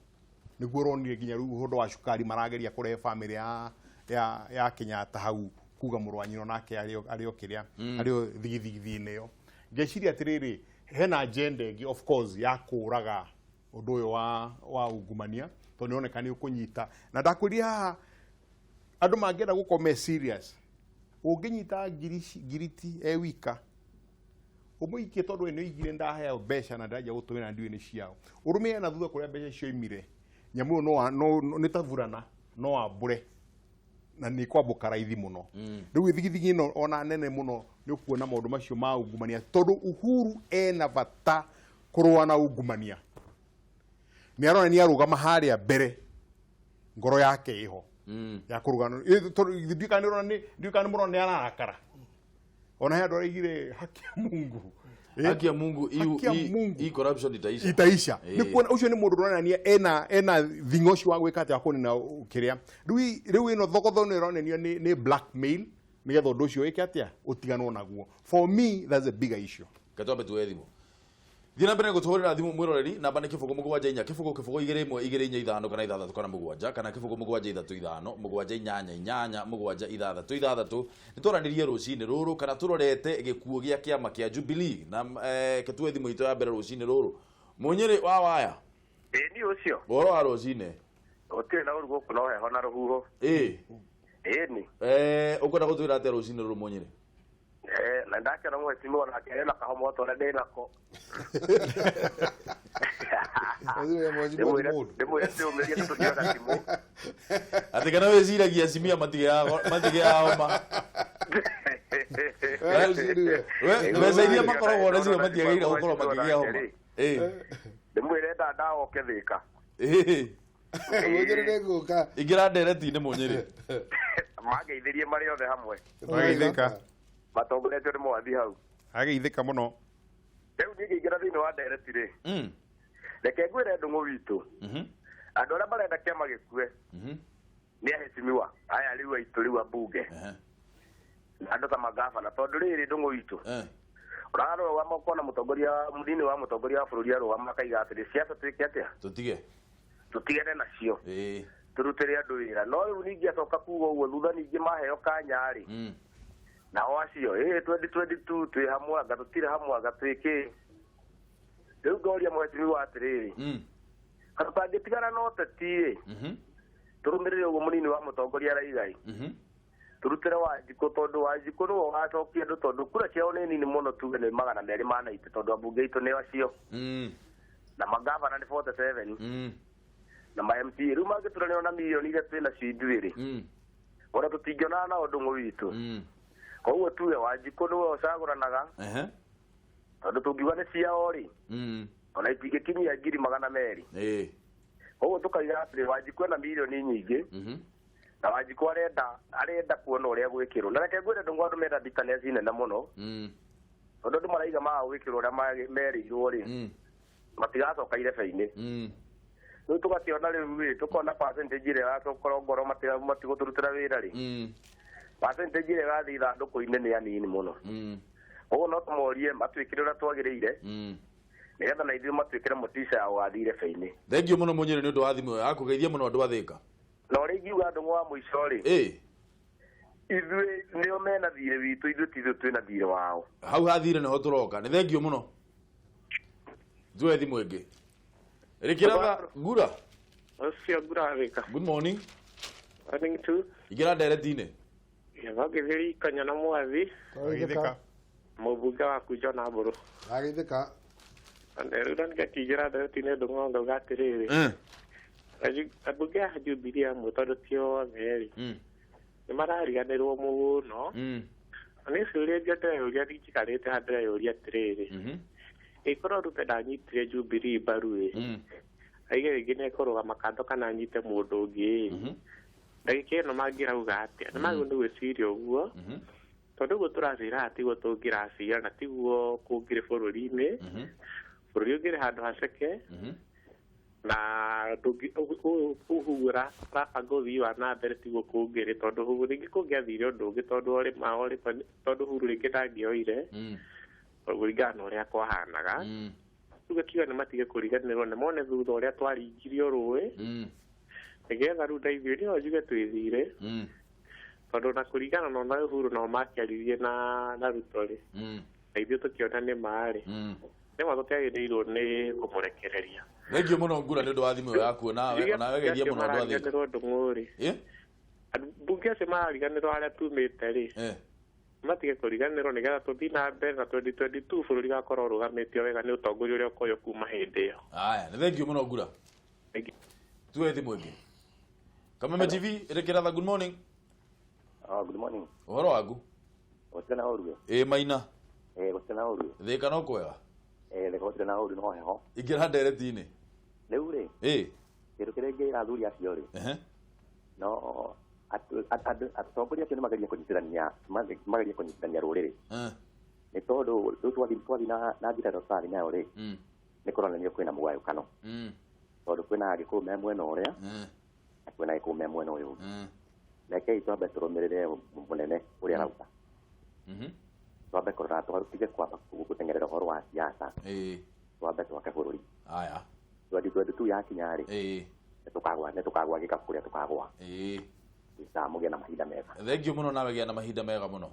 niguo ronire ginya riu hundu wa cukari marageria kurehe family ya Kenyatta hau kuga murwanyino nake ario kiria ario thigithigithine yo ngeciria atiriri hena agenda ingi of course ya kuraga undu uyu wa ungumania to ni onekani ukunyita na ndakwiria haha andu mangenda gukome serious unginyita giriti wika umuikie tondu ni igire ndahea mbeca na ndaja gutumira ndiwe ni ciao urumie na thutha kuria mbeca cio imire nyamu no ni tavurana no abure na ni kwambuka raithi muno riu thigithigi no ona nene muno ni kuona maundu macio ma ungumania tondu Uhuru ena bata kurwa na ungumania ni arona ni arugama haria mbere ngoro yake iho ya kurugana ndikani muno ni ararakara ona he andu aigire haki ya Mungu haki ya Mungu hii corruption itaisha ni kuona ucio ni mundu ronania ena thingoci wa gwika ati akoni na kiria riu ino thogotho ni ronania ni blackmail ni getho ndu ucio wike atia utiganwo naguo for me that's a bigger issue katombe tu thimo thina mbere gutwarira thimu mwiroreri namba ni kifugo mugwanja inya kifugo igire imwe igire inya ithano kana ithathatu kana mugwanja kana kifugo mugwanja ithatu ithano mugwanja inyanya mugwanja ithathatu ithathatu nitoranirie rucini ruru kana turorete gikuo gia kiama kia Jubilee na ketwe thimu ito ya mbere rucini ruru munyiri wa waya ni ucio boro wa rucini otire na urugo kuno heho na ruhuho ni ukwenda gutwira ate rucini ruru munyiri na ndakira mwetimu na kere na kahomo to na dena ko demo yetu umelia tu ndio timu atikana weziragia simia matige homa wezairia makoro wona zile matige ira gukoro matige homa demo irenda ndawo kethika Munyiri neguka igira ndereti ni munyiri mageithirie mari othe hamwe mageithika matongoretio ni mwathi hau ageithika muno riu ningiingira thiini wa ndereti ri reke ngwire ndungu witu andu aria marenda kiama gikue ni aheshimiwa aya riu aitu riu abunge na andu ta magavana tondu riri ndungu witu uraro wa mokona mutongoria mudini wa mutongoria wa bururi aro wa makaiga atiri siasa twike atia tutigene nacio turutire andu wira no riu ningi acoka kuga uguo thutha ningi maheo kanya ri na wacio 2022 twi hamwe agatutire hamwe agatwiki riu ngoria mwetimi wa atiriri katutangitigana no teti turumirire uguo munini wa mutongoria raigai turutire Wanjiku tondu Wanjiku no wacokia ndu tondu kura ciao ni nini muno tuge ni 280 tondu abunge itu ni acio na magavana ni 47 na ma MP riu magiturania na milioni ile twina ciindwiri ora tutingiona na undu ngwitu koguo tuge Wanjiku no ocaguranaga tondu tungiuga ni ciao ri ona itingikinyia 200 koguo tukaiga atiri Wanjiku na milioni nyingi na Wanjiku arenda kuona uria gwikirwo na reke ngwire ndungu andu menda ndikane cinene muno tondu andu maraiga ma gwikirwo uria merirwo ri matigacoka irebe-ini riu tugakiona riu tukona percentage iria iracokorwo ngoro matigũturutĩra wĩra ri percentage iria ĩgathiĩ ithandũkũ-inĩ nĩ anini mũno ũguo no tũmorie matuĩkĩre ũrĩa twagĩrĩire nĩgetha na ithuĩ matuĩkĩre motisha ya gũgathiĩ irebe-inĩ thengio mũno Munyiri nĩ ũndũ wa thimũ ĩyo yakũgeithia mũno andũ a Thĩka na ũrĩa ingiuga ndũng'ũ wa mũico rĩ ithuĩ nĩo mena thirĩ witũ ithuĩ tithuĩ twĩna thirĩ wao hau hathire nĩho tũroka nĩ thengio mũno Tuwe thimu ĩngĩ. Rekera gura. Ocio gura weka. Good morning. Morning too. Igera ndereti-inĩ. Yagagithiri kanya na mwathi. Agithika. Mũbunge wa kujona mburu. Agithika. Anderudan gakigira ndereti-inĩ ndũngonga gatirĩrĩ. Abunge a Jubilee amwe tondũ tio meri. Nĩmarariganĩrwo mũno. Nĩ ciũria njĩte ndijikarĩte handũ yũria atĩrĩrĩ. Ĩkorwo Ruto ndanyitire Jubilee mbaru aige rĩngĩ nĩekũrũgama kando kana anyite mũndũ ũngĩ ndagĩka ĩno mangĩrauga atĩa nĩ magĩrĩirwo nĩ gwĩciria ũguo tondũ ũguo tũracira tiguo tũngĩracira na tiguo kũngĩrĩ bũrũri-inĩ bũrũri ũngĩrĩ handũ haceke na ũhura rabanga ũthii wa na mbere tiguo kũngĩrĩ tondũ ũguo rĩngĩ kũngĩathire ũndũ ũngĩ tondũ Uhuru rĩngĩ ndangĩoire kũringana na ũrĩa kwahanaga rĩu gakiuga nĩ matige kũriganĩrwo nĩ mone thutha ũrĩa twaringirio rũĩ nĩgetha rĩu ndaithuĩ nĩo njuge twĩthire tondũ na kũringana na ona Uhuru nao makĩaririe na Ruto-rĩ na ithuĩ tũkĩona nĩ marĩ nĩma tũtiagĩrĩirwo nĩ kũmũrekereria. Thengio mũno Ngura nĩ ũndũ wa thimũ ĩyo yaku onawe geithia mũno andũ athĩ. Ndũng'ũrĩ. Mbunge acio marariganĩrwo harĩa tumĩte-rĩ matige kũriganĩrwo nĩgetha tũthiĩ na mbere na 2022 bũrũri gakorwo ũrũgamĩtio wega nĩ ũtongoria ũrĩa ũkoyo kuma hĩndĩ ĩyo. Aya, nĩ thengio mũno Ngura. Tuwe thimũ ĩngĩ. Kameme TV ĩrekera good morning. Good morning. Ũhoro waku? Gũtirĩ na ũruĩ. Maina. Gũtirĩ na ũruĩ. Thĩka no kwega? Thĩka gũtirĩ na ũruĩ no heho. Ingĩra ndereti-inĩ. Rĩu-rĩ. Kĩndũ kĩrĩa ingĩra athuri acio-rĩ. No atongoria acio nĩ mageria kũnyitithania rũrĩrĩ nĩ tondũ rĩu twathi na njĩra ĩno tũrathiĩ nayo-rĩ nĩ kũronania kwĩna mũgayũkano tondũ kwĩna Agĩkũyũ me mwena ũrĩa na kwĩna Agĩkũyũ me mwena ũyũ ũngĩ rekei twambe tũrũmĩrĩre mũnene ũrĩa arauga twambe kũrora tũtige kwamba gũteng'erera ũhoro wa siasa twambe twake bũrũri 2022 yakinya-rĩ nĩ tũkagwa gĩkabu kũrĩa tũkagwa mũgĩa na mahinda mega. Thengio mũno nawe gĩa na mahinda mega mũno.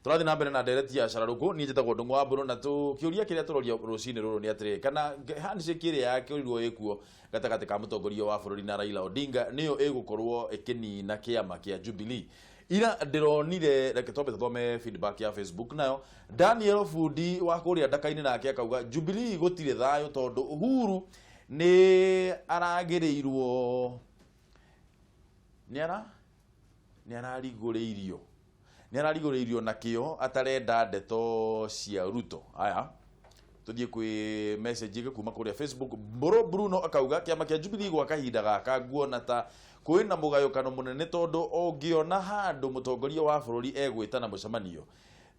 Tũrathiĩ na mbere na ndereti ya Cararuku niĩ njĩtagwo Ndung'u wa Mbũrũ na kĩũria kĩrĩa tũroria rũcinĩ rũrũ nĩ atĩrĩrĩ kana handshake ĩrĩa yakĩrirwo ĩkuo gatagatĩ ka mũtongoria wa bũrũri na Raila Odinga nĩyo ĩgũkorwo ĩkĩnina kĩama kĩa Jubilee. Ira ndĩronire reke twambe tũthome feedback ya Facebook nayo Daniel Fundi wa kũrĩa ndaka-inĩ nake akauga Jubilee gũtirĩ thayũ tondũ Uhuru nĩ aragĩrĩirwo nĩ ararigũrĩirio na kĩo atarenda ndeto cia Ruto. Aya tũthiĩ kwĩ message ĩngĩ kuma kũrĩa Facebook. Bruno akauga kĩama kĩa Jubilee gwa kahinda gaka nguona ta kwĩna mũgayũkano mũnene tondũ ũngĩona handũ mũtongoria wa bũrũri egwĩtana mũcemanio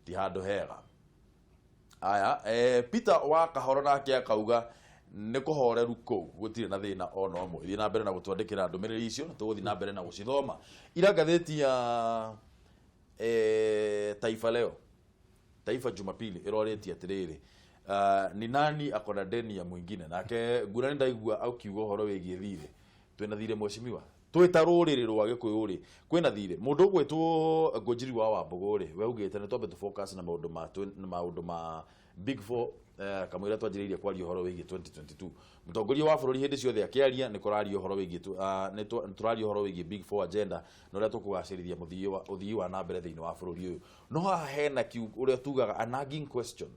ti handũ hega. Aya Peter wa Kahoro nake akauga nĩ kũhoreru kũu gũtirĩ na thĩna ona ũmwe. Thiĩ na mbere na gũtwandĩkĩra ndũmĩrĩri icio na tũgũthiĩ na mbere na gũcithoma. Ira ngathĩti ya Taifa Leo, Taifa Jumapili ĩroretie atĩrĩrĩ ni nani akona deni ya mwingine nake Ngura nĩ ndaigua aukiuga ũhoro wĩgiĩ thirĩ. Twĩna thirĩ mheshimiwa twĩta rũrĩrĩ rwa Gĩkũyũ-rĩ kwĩna thirĩ. Mũndũ ũgwĩtwo Ngũnjiri wa Wambũgũ-rĩ we ugĩte nĩ twambe tũfocus na maũndũ ma Big Four kamwĩra twanjĩrĩirie kwaria ũhoro wĩgiĩ 2022. Mũtongoria wa bũrũri hĩndĩ ciothe akĩaria nĩ kũraria ũhoro wĩgiĩ nĩ tũraria ũhoro wĩgiĩ Big Four agenda na ũrĩa tũkũgacĩrithia ũthii wa na mbere thĩinĩ wa bũrũri ũyũ. No haha hena ũrĩa tugaga a nagging question.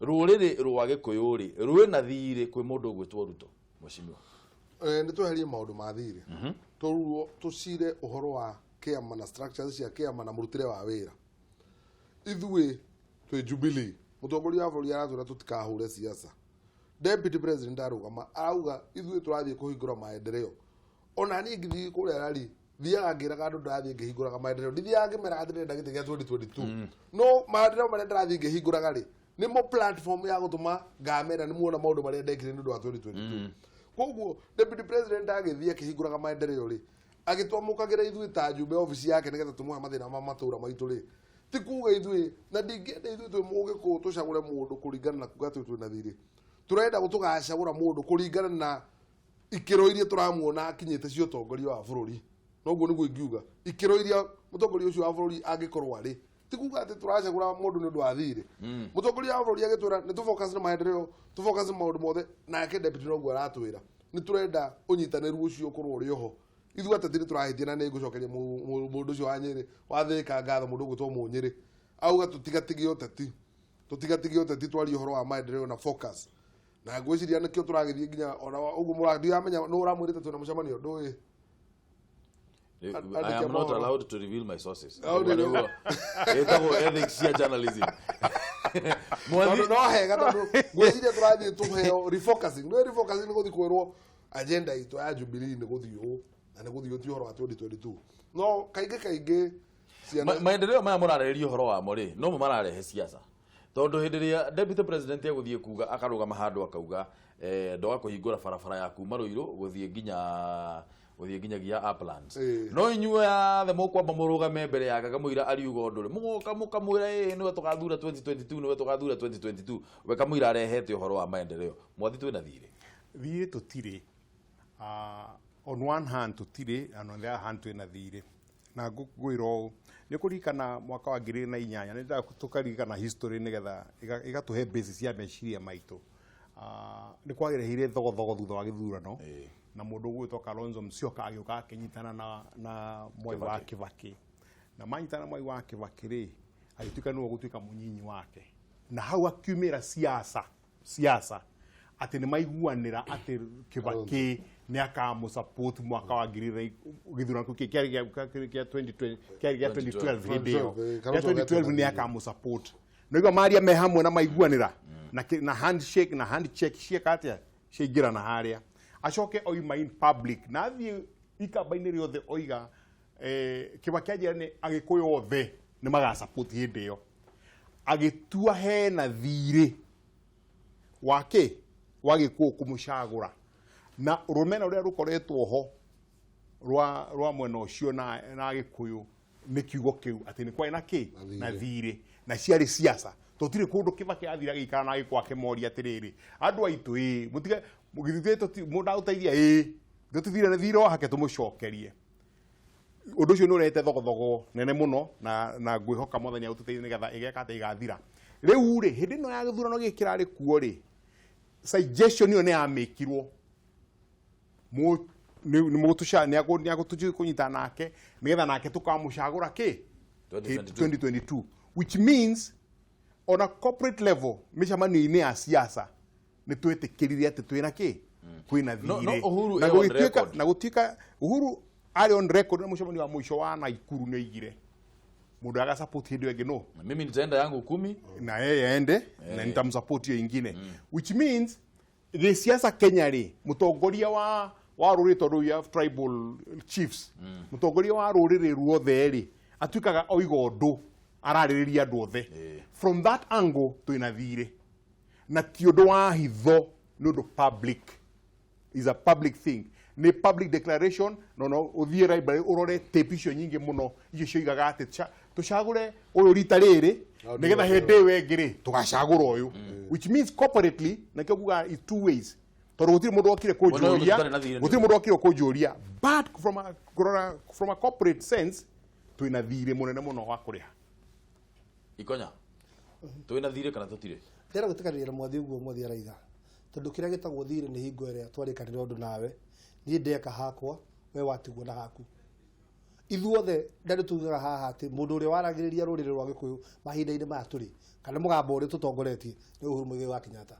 Rũrĩrĩ rwa Gĩkũyũ-rĩ rwĩna thirĩ kwĩ mũndũ ũgwĩtwo Ruto mheshimiwa. Nĩ tweherie maũndũ ma thirĩ tũcire ũhoro wa kĩama na structures cia kĩama na mũrutĩre wa wĩra. Ithuĩ twĩ Jubilee mũtongoria wa bũrũri aratwĩra tũtikahũre siasa. Deputy President arugama arauga ithuĩ tũrathiĩ kũhingũra maendeleo. Ona niĩ ngĩthiĩ kũrĩa rari thiaga ngĩraga andũ ndathiĩ ngĩhingũraga maendeleo. Ndithiaga ngĩmeraga ndĩrenda gĩtĩ gĩa 2022. No maendeleo marĩa ndĩrathiĩ ngĩhingũraga-rĩ nĩ mo platform ya gũtũma ngamera nĩ muona maũndũ marĩa ndekire nĩ ũndũ wa 2022. Koguo Deputy President agĩthiĩ akĩhingũraga maendeleo-rĩ agĩtwamũkagĩra ithuĩ ta njumbe ofici yake nĩgetha tũmũhe mathĩna ma matũra maitũ-rĩ ti kuga ithuĩ na ndingĩenda ithuĩ twĩ Mũgĩkũyũ tũcagũre mũndũ kũringana na kuga twĩna thirĩ. Tũrenda gũtũgacagũra mũndũ kũringana na ikĩro iria tũramuona akinyĩte cia ũtongoria wa bũrũri. Noguo nĩguo ingiuga ikĩro iria mũtongoria ũcio wa bũrũri angĩkorwo arĩ tikuga ati turacagura mundu ni ndu athire mutongoria wa bũrũri agĩtwĩra nĩ tu focus na maendeleo tu focus na maũndũ mothe nake deputy noguo aratwĩra nĩ turenda ũnyitanĩru ũcio ũkorwo ũrĩ oho ithuĩ atatiri tũrahĩtia na nĩ ngũcokeria mũndũ ũcio wa Nyĩrĩ wathĩka ngatho mũndũ ũgũtwo Mũnyĩrĩ auga tũtigatige ũteti twarie ũhoro wa maendeleo na focus na ngwĩciria nĩkĩo tũragĩthiĩ nginya ona ũguo mũradio amenya nũ ũramwĩrĩte twĩna mũcemanio ndũĩ. I am not allowed to reveal my sources. Etagwo ethics cia journalism. Mwathi no hega tondu ngwĩciria tũrathiĩ tũheo refocusing nĩ refocusing nĩ gũthiĩ kwĩrwo agenda itũ ya Jubilee nĩ gũthiĩ ũũ na nĩ gũthiĩ ũthiĩ ũhoro wa 2022 no kaingĩ maendeleo maya mũrarĩrĩria ũhoro wamo rĩ no mararehe siasa tondu hindi ria deputy president eguthie kuga akarugama handu akauga ndoga kuhingura barabara ya kuma Ruiru guthie nginya Uplands no inyuĩ athe mũkwamba mũrugame mbere ya Kamũira ariuga ũndũ rĩ mũgoka mũkamwĩra nĩwe tũgathura 2022 nĩwe tũgathura 2022 we Kamũira arehete ũhoro wa maendeleo mwathi twĩna thirĩ tũtirĩ on one hand tũtirĩ and on the other hand twĩna thirĩ na ngwĩra ũũ nĩ kũririkana mwaka wa 2008 nĩ tũkaririkana history nĩgetha ĩgatũhe basis ya meciria maitũ nĩ kwagĩrĩire thogothogo thutha wa gĩthurano na mũndũ ũgwĩtwo Kalonzo Musyoka agĩũka akĩnyitana na Mwai wa Kibaki na manyitana Mwai wa Kibaki rĩ agĩtuĩka nĩwe gũtuĩka mũnyinyi wake na hau akiumĩra siasa atĩ nĩ maiguanĩra atĩ Kibaki nĩ akamũsupport mwaka wa gĩthurano kĩa 2012 hĩndĩ ĩyo 2012 nĩ akamũsupport nĩguo maria me hamwe na maiguanĩra na handshake na handshake ciekatia ciaingĩrana harĩa acoke oima in public na athiĩ ikamba-inĩ rĩothe oiga Kibaki anjĩra nĩ Agĩkũyũ othe nĩ magasupport hĩndĩ ĩyo agĩtua hena thirĩ wake wa Gĩkũyũ kũmũcagũra na rũmena rũrĩa rũkoretwo ho rwa mwena ũcio na Gĩkũyũ nĩ kiugo kĩu atĩ nĩ kwarĩ na kĩ na thirĩ na ciarĩ siasa tũtirĩ kũndũ Kibaki athira gĩikara na Gĩkwake moria atĩrĩrĩ andũ aitũ mũtige mũgithĩte mũndũ ũteithia tũtithire na thirĩ wake tũmũcokerie ũndũ ũcio nĩ ũrehete thogothogo nene mũno na ngwĩhoka mũthenya ũtũteithie nĩgetha ĩgeka atĩ igathira rĩu rĩ hĩndĩ ĩno ya gĩthurano gĩkĩ kĩrarĩ kuo rĩ suggestion ĩyo nĩ yamĩkirwo nĩ agũtũjĩ kũnyita nake nĩgetha nake tũkamũcagũra kĩ 2022 which means on a corporate level mĩcemanio-inĩ ya siasa nĩ twĩtĩkĩrire atĩ twĩna kĩ kwĩna thirĩ na gũtuĩka Uhuru arĩ on record na mũcemanio wa mũico wa Naikuru nĩ oigire mũndũ agasupport hĩndĩ ĩngĩ no mimi nitaenda yangu 10 na yeye ende na nitamsupport hiyo ingine which means the siasa Kenya rĩ mũtongoria wa rũrĩrĩ tondũ ya tribal chiefs mũtongoria wa rũrĩrĩ ruothe rĩ atuĩkaga oiga ũndũ ararĩrĩria andũ othe from that angle twĩna thirĩ na ti ũndũ wa hitho nĩ ũndũ public is a public thing nĩ public declaration no ũthiĩ library ũrore tape icio nyingĩ mũno icio cioigaga atĩ tũcagũre ũyũ rita rĩrĩ nĩgetha hĩndĩ ĩyo ĩngĩ rĩ tũgacagũra ũyũ which means corporately nakĩo kuga is two ways tondũ gũtirĩ mũndũ okire kũnjũria but from a corporate sense twĩna thirĩ mũnene mũno wa kũrĩha Ikonya twĩna thirĩ kana tũtirĩ ndĩra gũtikanĩria mwathi ũguo mwathi araiga tondũ kĩrĩa gĩtagwo thirĩ nĩ hingo ĩrĩa twarĩkanĩra ũndũ nawe niĩ ndeka hakwa we watigwo na haku ithuothe ndarĩ tugaga haha atĩ mũndũ ũrĩa waragĩrĩria rũrĩrĩ rwa Gĩkũyũ mahinda-inĩ maya tũrĩ kana mũgambo ũrĩa tũtongoretie nĩ Uhuru Muigai wa Kenyatta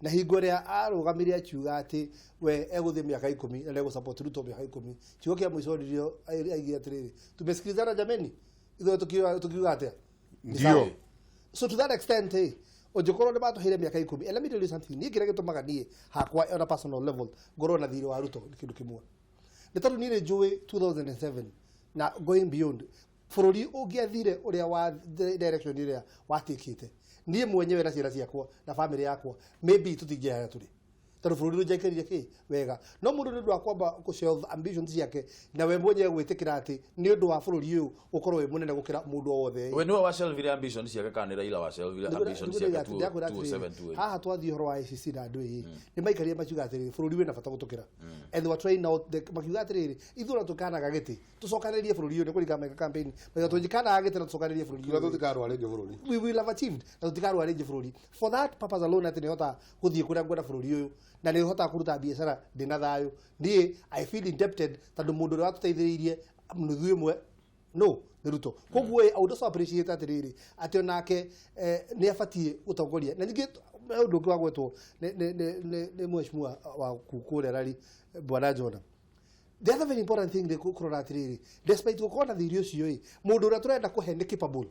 na hingo ĩrĩa arũgamire akiuga atĩ we egũthiĩ mĩaka 10 na egũsupport Ruto mĩaka 10 kiugo kĩa mũico rĩrĩa aigire atĩrĩrĩ tumesikilizana jameni ithuothe tukiuga atĩa ndio so to that extent ũngĩkorwo nĩ batũheire mĩaka 10 let me tell you something niĩ kĩrĩa gĩtũmaga niĩ hakwa on a personal level ngorwo na thirĩ wa Ruto nĩ kĩndũ kĩmwe nĩ tondũ niĩ nĩ njũĩ 2007 na going beyond bũrũri ũngĩathire ũrĩa wa direction ĩrĩa watikĩte niĩ mwenyewe na ciana ciakwa na family yakwa maybe tũtingĩaya tũrĩ tondå bå rå ri å njaikä kä wega no må ndå nä ndå wa kwamba gå ambitions ciake na we mwenye gwä tä kä ra atä nä å ndå wa bå rå ri å yå å korwo wä må nene gå kä ra må ndå wothe we niwe wacelvire ambitions ciake kana nä Raila wacelvire ambitions ciake 207 haha twathiä horo wa ICC na andå ä nä maikarire makiuga atä rä bå rå ri wä na bata gå tå kä ra and they were trying out makiuga atä rä rä ithuä ra tå kanaga gä tä tå cokanä bå rå ri å yå nä kå ringana meka campaign tå njikanaga gä tä na tå cokanä bå rå ri tå tikarwarä bå rå ri we will have achieved na tå tikarwarä bå rå ri for that purpose alone atä nä hota gå thiä kå rä a ngwenda bå rå ri å yå na nä hota kå ruta biacara ndä na thayå niä I feel indebted tondå må ndå å rä a watå teithä rä irie nuthu ä mwe no nä Ruto koguo I would also appreciate atä rä rä atä onake nä abatiä gå tongoria na ningä å ndå å ngä wa gwetwo nä mweshimua wa kå rä a rari bwana Jona. The other very important thing nä kå rora atä rä rä despite gå korwo na thiri å cio må ndå å rä a tå renda kå he nä capable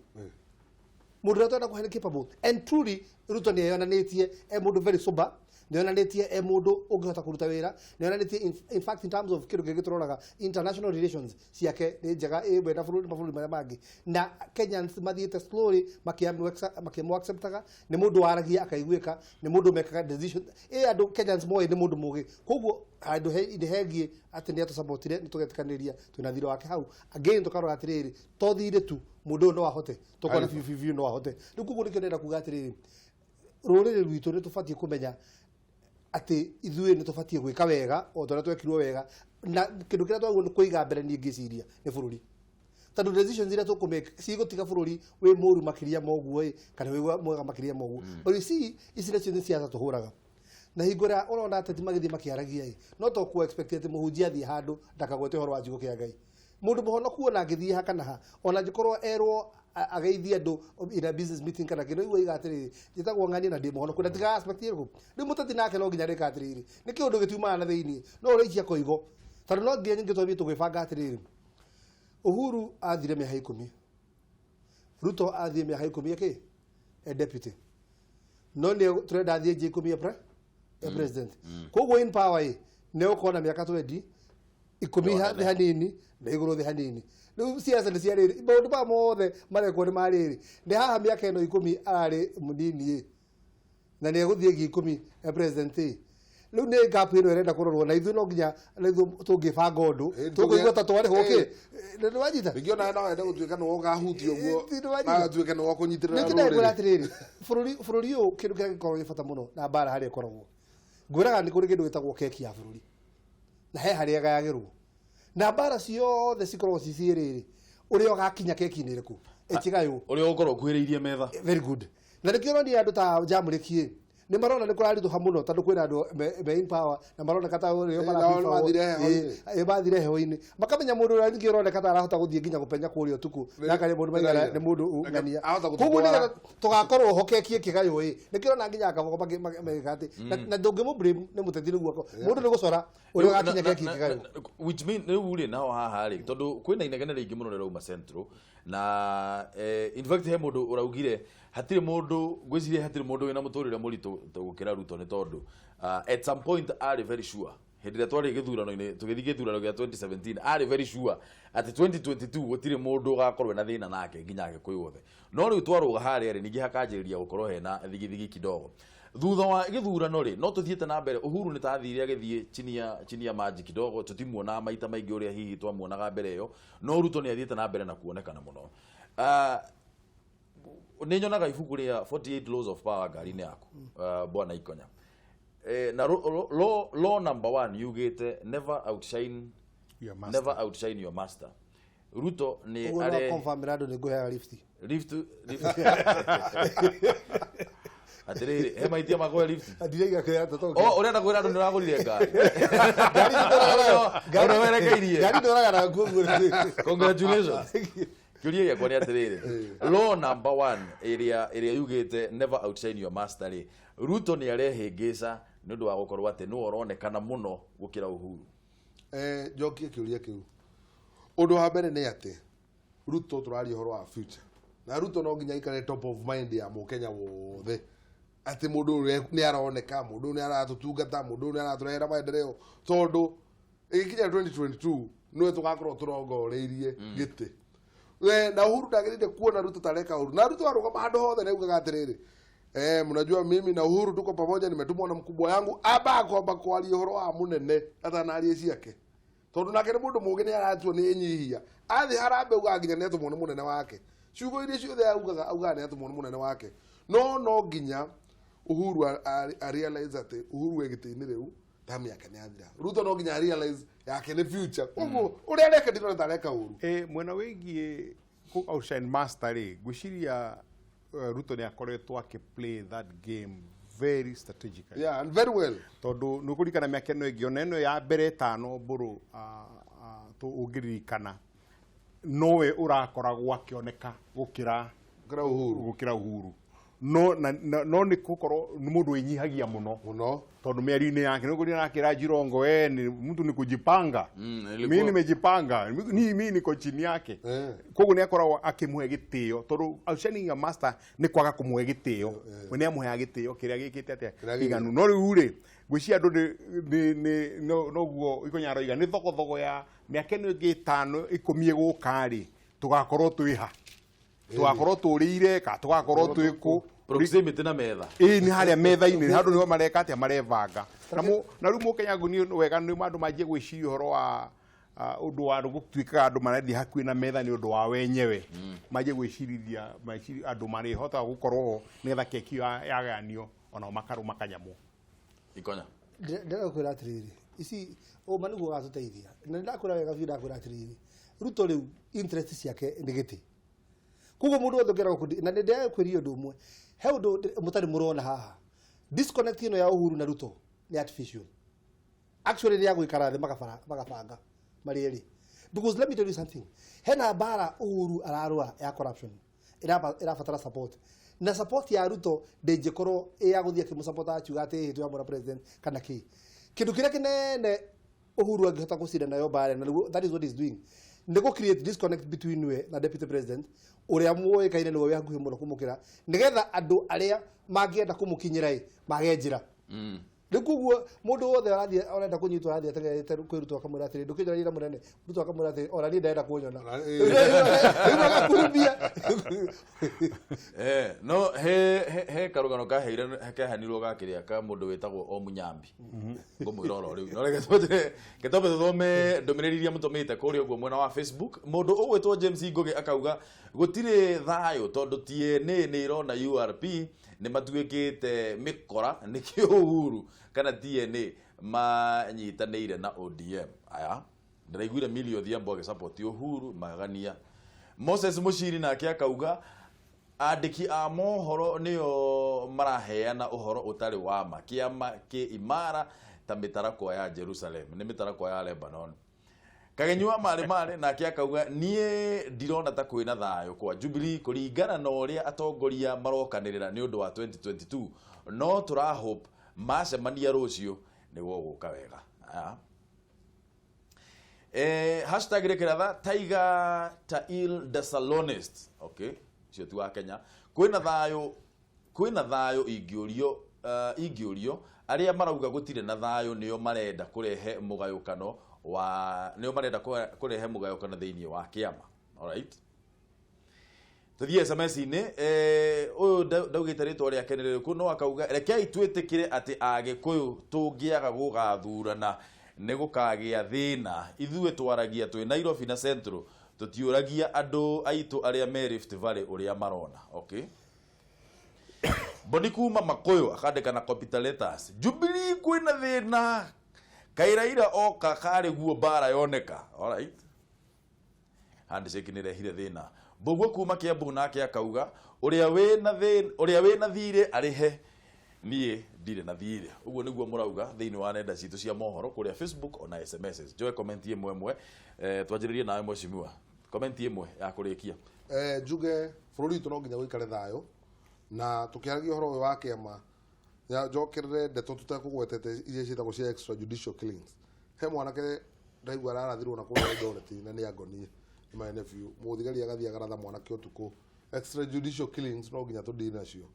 må ndå å rä a tå renda kå he nä capable and truly Ruto nä eyonanä tie må ndå very sober nä onanätie må ndå å ngä hota kå ruta wä ra nä onanätie in fact in terms of kä ndå kä gä tå roraga international relations ciake nä njega ä na mabå rå ri marä a mangä na Kenyans mathiä te slowly makä må acceptaga nä må ndå waragia akaiguä ka nä må ndå mekaga decision andå Kenyans moä nä må ndå må gä koguo handå hengiä atä nä atå sabotire nä tå getä kanä ria twä na thirä wake hau again tå karora atä rä rä to thirä tu må ndå no ahote tå kona biu no ahote rä u koguo nä kä ndenda kuga atä rä rä rå rä rä rwitå nä tå batiä kå menya atä ithuä nä tå batiä gwä ka wega o tå rä a twekirwo wega na kä ndå kä rä a twagwo nä kå iga mbere niä ngä ciria nä bå rå ri tondå decisions iria tå kå make cigå tiga bå rå ri wä må ru makä ria moguo kana wä mwega makä ria moguo ici nacio nä ciaca tå hå raga na hingo ä rä a å rona ateti magä thiä makä aragia no to kå expect må hunjia athiä handå ndakagwete å horo wa njigå kä a Ngai må ndå må honoku ona angä thiä ha kana ha ona angä korwo erwo ageithia andå ina business meeting kana kä no igua iga atä rä rä njätagwo ng'ania na ndä må honoku na tiga aspect ä rä rä må tati nake no nginya rä ka atä rä rä nä kä å ndå gä tiumaga na thä iniä no å rä icia koigo tondå no nginya nyingä twambie tå gwä banga atä rä rä Uhuru athire mä ha 10 Ruto athiä mä ha 10 akä deputy no nä tå renda athiä njä 10 president koguo in power nä å kona mä aka 20 ikumi thä hanini na igå rå thä hanini rä u ciaca nä ciarä rä maå ndå ma mothe marekwo nä marä rä nä haha mä aka ä no 10 ararä må nini na nä egå thiä gi 10 president rä u nä ngapu ä no ärenda kå rorwo na ithuä no nginya tå ngä banga å ndå tå ngä igua ta twarä hå kä nä wanyita rä ngä ona no wende gå tuä ka nä wogahutio guo na tuä ke nä wako nyitä rä nä kä ndagä atä rä rä bå rå ri å kä ndå kä rä a gä korwo gä bata må no na mbara harä a ĩkoragwo ngwä raga nä kå rä kä ndå gä tagwo keki ya bå rå ri na he harä a gayagä rwo na mbara ciothe cikoragwo ciciä rä rä å rä a å gakinya keki-inä ä rä kå ä tigayå å rä a å korwo kuä rä irie metha very good na nä kä ronia andå ta jamå rä kie nä marona nä kå raritå ha må no tondå kwä na andå me in power na maroneka ta mathire heho-inä makamenya må ndå å rä a ningä roneka ta arahota gå thiä nginya gå penya kå rä a å tukå na karä må ndå maigana nä må ndå ng'ania koguo nä getha tå gakorwo hokekie kä gayå nä kä rona nginya akaboko magä atä na ndå ngä må nä må teti nä guoko må ndå nä gå cora å rä a gakinya keki kä gayå which mean rä u rä nao haha rä tondå kwä na inegene rä ingä må no rä rauma central na in fact he må ndå å raugire hatirä må ndå ngwicirie hatirä må ndå wä na må tå rä re må ritå gå kä ra Ruto nä tondå at some point arä very sure hä ndä ä rä a twarä gä thurano-inä tå gä thiä gä thurano gä a 2017 arä very sure atä 2022 gå tirä må ndå å gakorwo na thä na nake nginya agä kwä wothe no rä u twarå ga harä a rä ningä hakanjä rä ria gå korwo hena thigithigi kidogo thutha wa gä thurano rä no tå thiä na mbere Uhuru nä tathire agä thiä chini ya maji kidogo tå timuonaga maita maingä å rä a hihi twamuonaga mbere ä yo no Ruto nä athiä te na mbere na kuonekana må no nä nyonaga ibuku rä a 48 laws of power ngari-inä yaku bwana Ikonya na law number 1 yugite never outshine your master Ruto nä are confirm rado nä ngå lift atiriri he maitia magoe lift ndiraiga kwä ra toto o urenda kwä ra andå nä å ragå rire ngari ngari ndå raga na nguo congratulations kä ria gä akwa nä atä rä rä law number 1 ĩrĩa yugĩte never outshine your master rĩ Ruto nĩ arehä ngä ca nĩ ũndũ wa gũkorwo atĩ nĩ ũronekana mũno gũkĩra Uhuru njokie kä å ria kä u å ndå wa mbere nä atä Ruto tå raria å horo wa future na Ruto no nginya ikare top of mind ya må Kenya wothe atä må ndå nä aroneka må ndå nä aratå tungata må ndå nä aratå rehera maendeleo tondå ä gä kinya 2022 nä tå gakorwo tå rongoreirie gä tä na Uhuru ndagä rä kuona Ruto tareka å ru na Ruto arå gama handå hothe nä augaga atä rä rä mnajua mimi na Uhuru tuko pamoja, nimetumwa na mkubwa yangu aba kwamba kwa alihoro wa munene hata na aliye yake tondu nake ni mundu mugi ni aratwo ni nyihia athi harambe ugaginya netu mwana munene wake ciugo iria ciothe auga netu mwana munene wake no nginya Uhuru a realize ati Uhuru egitini riu tamu yake ni athira Ruto no nginya realize yake ni future uguo uria reke ndiro ndareka uru mwena wigie ku outshine master ri gwiciria Ruto ni akoretwo play that game very strategically. Yeah, and very well. Tondu nukurikana miaka no igio eno ya mbere tano mburu tu ugiririkana nowe urakoragwo akioneka gukira Uhuru no ni gukorwo ni mundu winyihagia muno tondu miari-ini yake nuko nirakira Jirongo ni mtu ni kujipanga mimi nimejipanga mimi niko chini yake koguo ni akoragwo akimwe gitio tondu outshine master ni kwaga kumwe gitio we ni amuhe gitio kiria gikite atia iganu no riu ri gwici andu no guo ikonyaro iga ni thogo ya miaka no ingi 5 10 gukari tugakorwo twiha tugakorwo turire ka tugakorwo twiku proximity na metha ni haria metha-ini handu niho mareka atia marevanga na riu Mukenya nguni wega ni andu manjie gwiciria uhoro wa undu wa gutwika andu marethi hakui na metha ni undu wa wenyewe manjie gwicirithia andu marihota gukorwo netha keki yaganio ona makaru makanyamwo ikonya ndira kwira atiriri ici mani go gatuteithia na ndakura wega biu ndakura atiriri Ruto riu interest ciake ni giti kugo mundu othe ngera gukundi na ndende kwiri undu umwe he undu mutari murona haha disconnect ino ya Uhuru na Ruto ni artificial actually ni agwikara the magabanga marieri because let me tell you something hena bara Uhuru ararua ya corruption irabatara support na support ya Ruto ndejekoro ya guthia kimusupport achuga ati hitu ya mwana president kana kindu kiria kinene Uhuru angihota gucira nayo bare na that is what he's doing ndego create disconnect between we na deputy president uria muoe kaine niwe hakuhe muno kumukira nigetha andu aria mangienda kumukinyira magenjira Nikuguo mundu wothe arathie orenda kunyitwo arathie ategete kwirutwa kamwira atiri ndukijira ira munene rutwa kamwira atiri ora ni ndaenda kunyona no he karugano ka heire ke hanirwo gakiria ka mundu wetagwo Omunyambi ngumwira oro riu no reke getobe thome ndomiririria mutomite kuri uguo mwena wa Facebook mundu ugwetwo James Ngoge akauga gutire thayo tondu TNA ni irona URP ni matuikite mikora nikio Uhuru kana TNA manyitanire na ODM aya ndiraiguire milio thiambo agisupport Uhuru magania Moses Mushiri nake akauga andiki a mohoro niyo maraheana uhoro utari wa ma kiama ki imara ta mitarako ya Jerusalem ni mitarako ya Lebanon kagenywa mare nake akauga nie ndirona ta kwina thayo kwa Jubilee kuringana na uria atongoria marokanirira ni undu wa 2022 no tura hope macemania rucio niguo guka wega hashtag rekeratha Tiger Tail Desalonist okay cio tu wa Kenya kwina thayo ingiurio aria marauga gutire na thayo niyo marenda kurehe mugayukano niyo marenda kurehe mugayukano thiini wa kiama all right tuthie SMS-ini uyu ndaugite ritwa ria Cararuku no akauga rekei twitikire ati agikuyu tungiaga gugathurana ni gukagia thina ithue twaragia twi Nairobi na Central tutiuragia andu aitu aria me Rift Valley uria marona okay bodi kuma makoyo akandika na capital letters Jubilee kwina thina kairaira oka kare guo bara yoneka all right handshake ni rehire thina boguo kuma Kiambu nake akauga uria wina thire arihe nie ndire na thire uguo niguo murauga thiini wa nenda citu cia mohoro kuria Facebook ona SMS joe comment imwe twanjiririe nawe mweshimiwa comment imwe ya kurikia juge bururi tu no nginya gwikare thayo na tukiaragia horo wa kiama ya jokerere ndeto tutakugwetete iria cietagwo cia extrajudicial killings he mwanake ndaigua ararathirwo na kuria ndoreti na ni agonie my nephew muthigari agathia garatha mwanake utuku extrajudicial killings no nginya tudina cio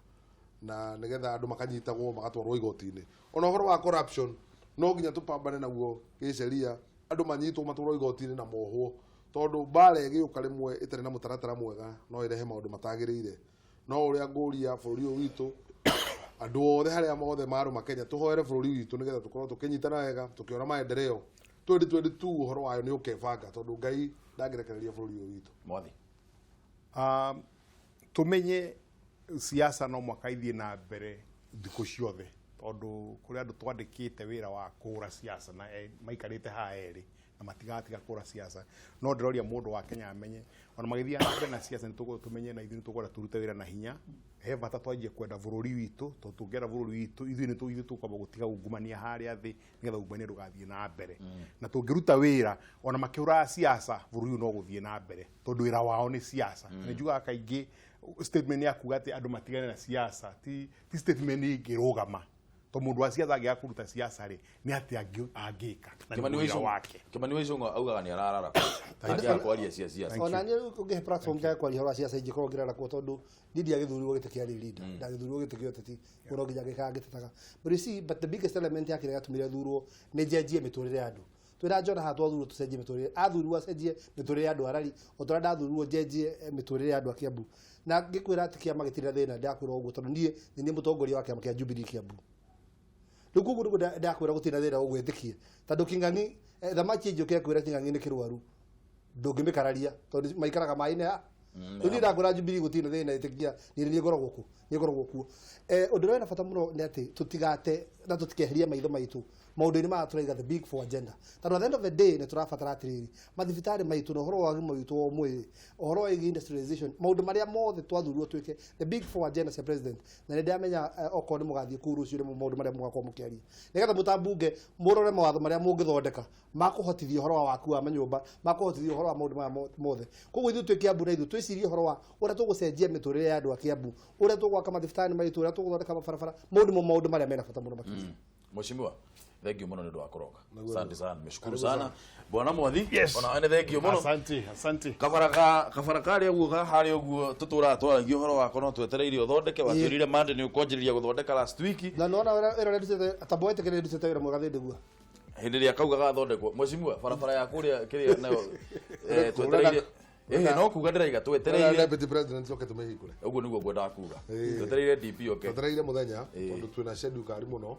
na nigetha andu makanyitagwo magatwarwo igoti-ini ona horo wa corruption no nginya tupambane naguo giceria andu manyitwo matwarwo igoti-ini na mohwo tondu bare giuka rimwe itari na mutaratara mwega no irehe maundu matagirire no uria nguria bururi witu andu othe haria mothe maruma Kenya tuhoere bururi witu nigetha tukorwo tukinyitana wega tukiona maendeleo 2022 uhoro wayo ni ukebanga tondu Ngai ndagirekereria bururi uyu witu mwathi tumenye siasa no mwaka ithie na mbere thiku ciothe tondu kuri andu twandikite wira wa kura siasa na maikarite ha eri na matigatiga kura siasa no ndiroria mundu wa Kenya amenye ona magithia na siasa ni tumenye na ithuĩ tugora turute wira na hinya he bata twanjie kwenda bururi witu to tungera bururi witu ithuĩ tukwamba gutiga ungumania haria thi nigetha ungumania ndugathie na mbere na tungiruta wira ona makiura siasa bururi no guthie na mbere tondu wira wao ni siasa ni njuga kaingi statement ya kuga ati andu matigane na siasa ti statement ingirugama to mundu wa siasa agia kuruta siasa ri ni ati angika na ni wira wake Kimani Wicungu augaga ni ararara agia kwaria siasa ona ni unge platform ya kwaria hora siasa ingikorwo ngirara kwa tondu ndidi agithurirwo gite kia leader ndagithurirwo gite kia teti kuro nginya gika gitetaga but the biggest element yake ni gatumire thurwo ni jenjie miturire andu twira njona ha twathurwo tucenjie miturire athurwo acenjie miturire andu arari otora ndathurwo jenjie miturire andu akiambu na ngikwira ati kiama gitira thina ndakwira uguo tondu ni mutongoria wa kiama kia Jubilee kiambu rukugu rugo ndakwira gutina thina ugwitikie tondu King'ang'i thamaki njuke kwira King'ang'i ni kirwaru ndungimikararia tondu maikaraga maine ha Tuni ndakwira Jubilee gutina thina itikia ni ngoragwo ku undu rena bata muno ni ati tutigate na tutikeheria maitho maitu maundu-ini ma turaiga the big four agenda tondu at the end of the day ni turabatara atiriri mathibitari maitu no horo wa gima witu o mwiri horo wa industrialization maundu maria mothe twathurwo twike the big four agenda cia president na ni ndamenya oko ni mugathie kuru cio ni maundu maria mugakorwo mukiaria nigetha mutambunge murore mawatho maria mungithondeka makuhotithia horo wa waku wa manyumba makuhotithia horo wa maundu maya mothe koguo ithu twikiambu na ithu twicirie horo wa uria tugucenjia miturire ya andu akiambu uria tugwaka mathibitari maitu uria tuguthondeka mabarabara maundu maria mena bata muno makiri Mheshimiwa thank you muno ndio akoroka asante sana nimeshukuru sana bwana mwathi ona ane thank you muno asante kabarakari uguo hari uguo tutura twaragio horo wako no twetereire uthondeke watwirire mande ni ukonjiriria guthondeka last week na nona era ndicete ataboete kene ndicete wira mwega thindiguo hindi ria kauga gathondekwo Mheshimiwa barabara ya kuria kiria nayo twetereire no kuga ndiraiga twetereire deputy president soke tumehikure uguo niguo ngwenda kuga twetereire DP twetereire muthenya tondu twina schedule kari muno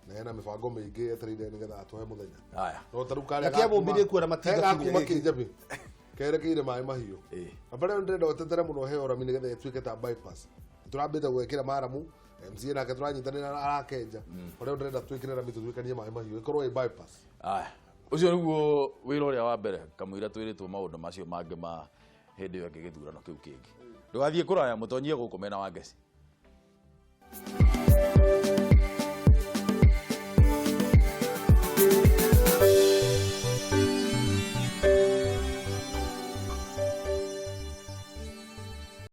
na ena mibango mingi etereire nigetha atuhe muthenya haya no taru kare akiamubire kuona matinga kijabi kerekeire mai mahiu abare ndenda otetere muno he ora mini nigetha etwike ta bypass turambite gwekira maramu MC na katranyitanira arakenja ore ndenda twikirira mitu twikanie mai mahiu ikorwo i bypass haya ucio niguo wira uria wa mbere kamwira twiritwo maundu macio mangi ma hindi yo ngigithurano kiu kingi ndugathie kuraya mutonyie guku mena wa ngeci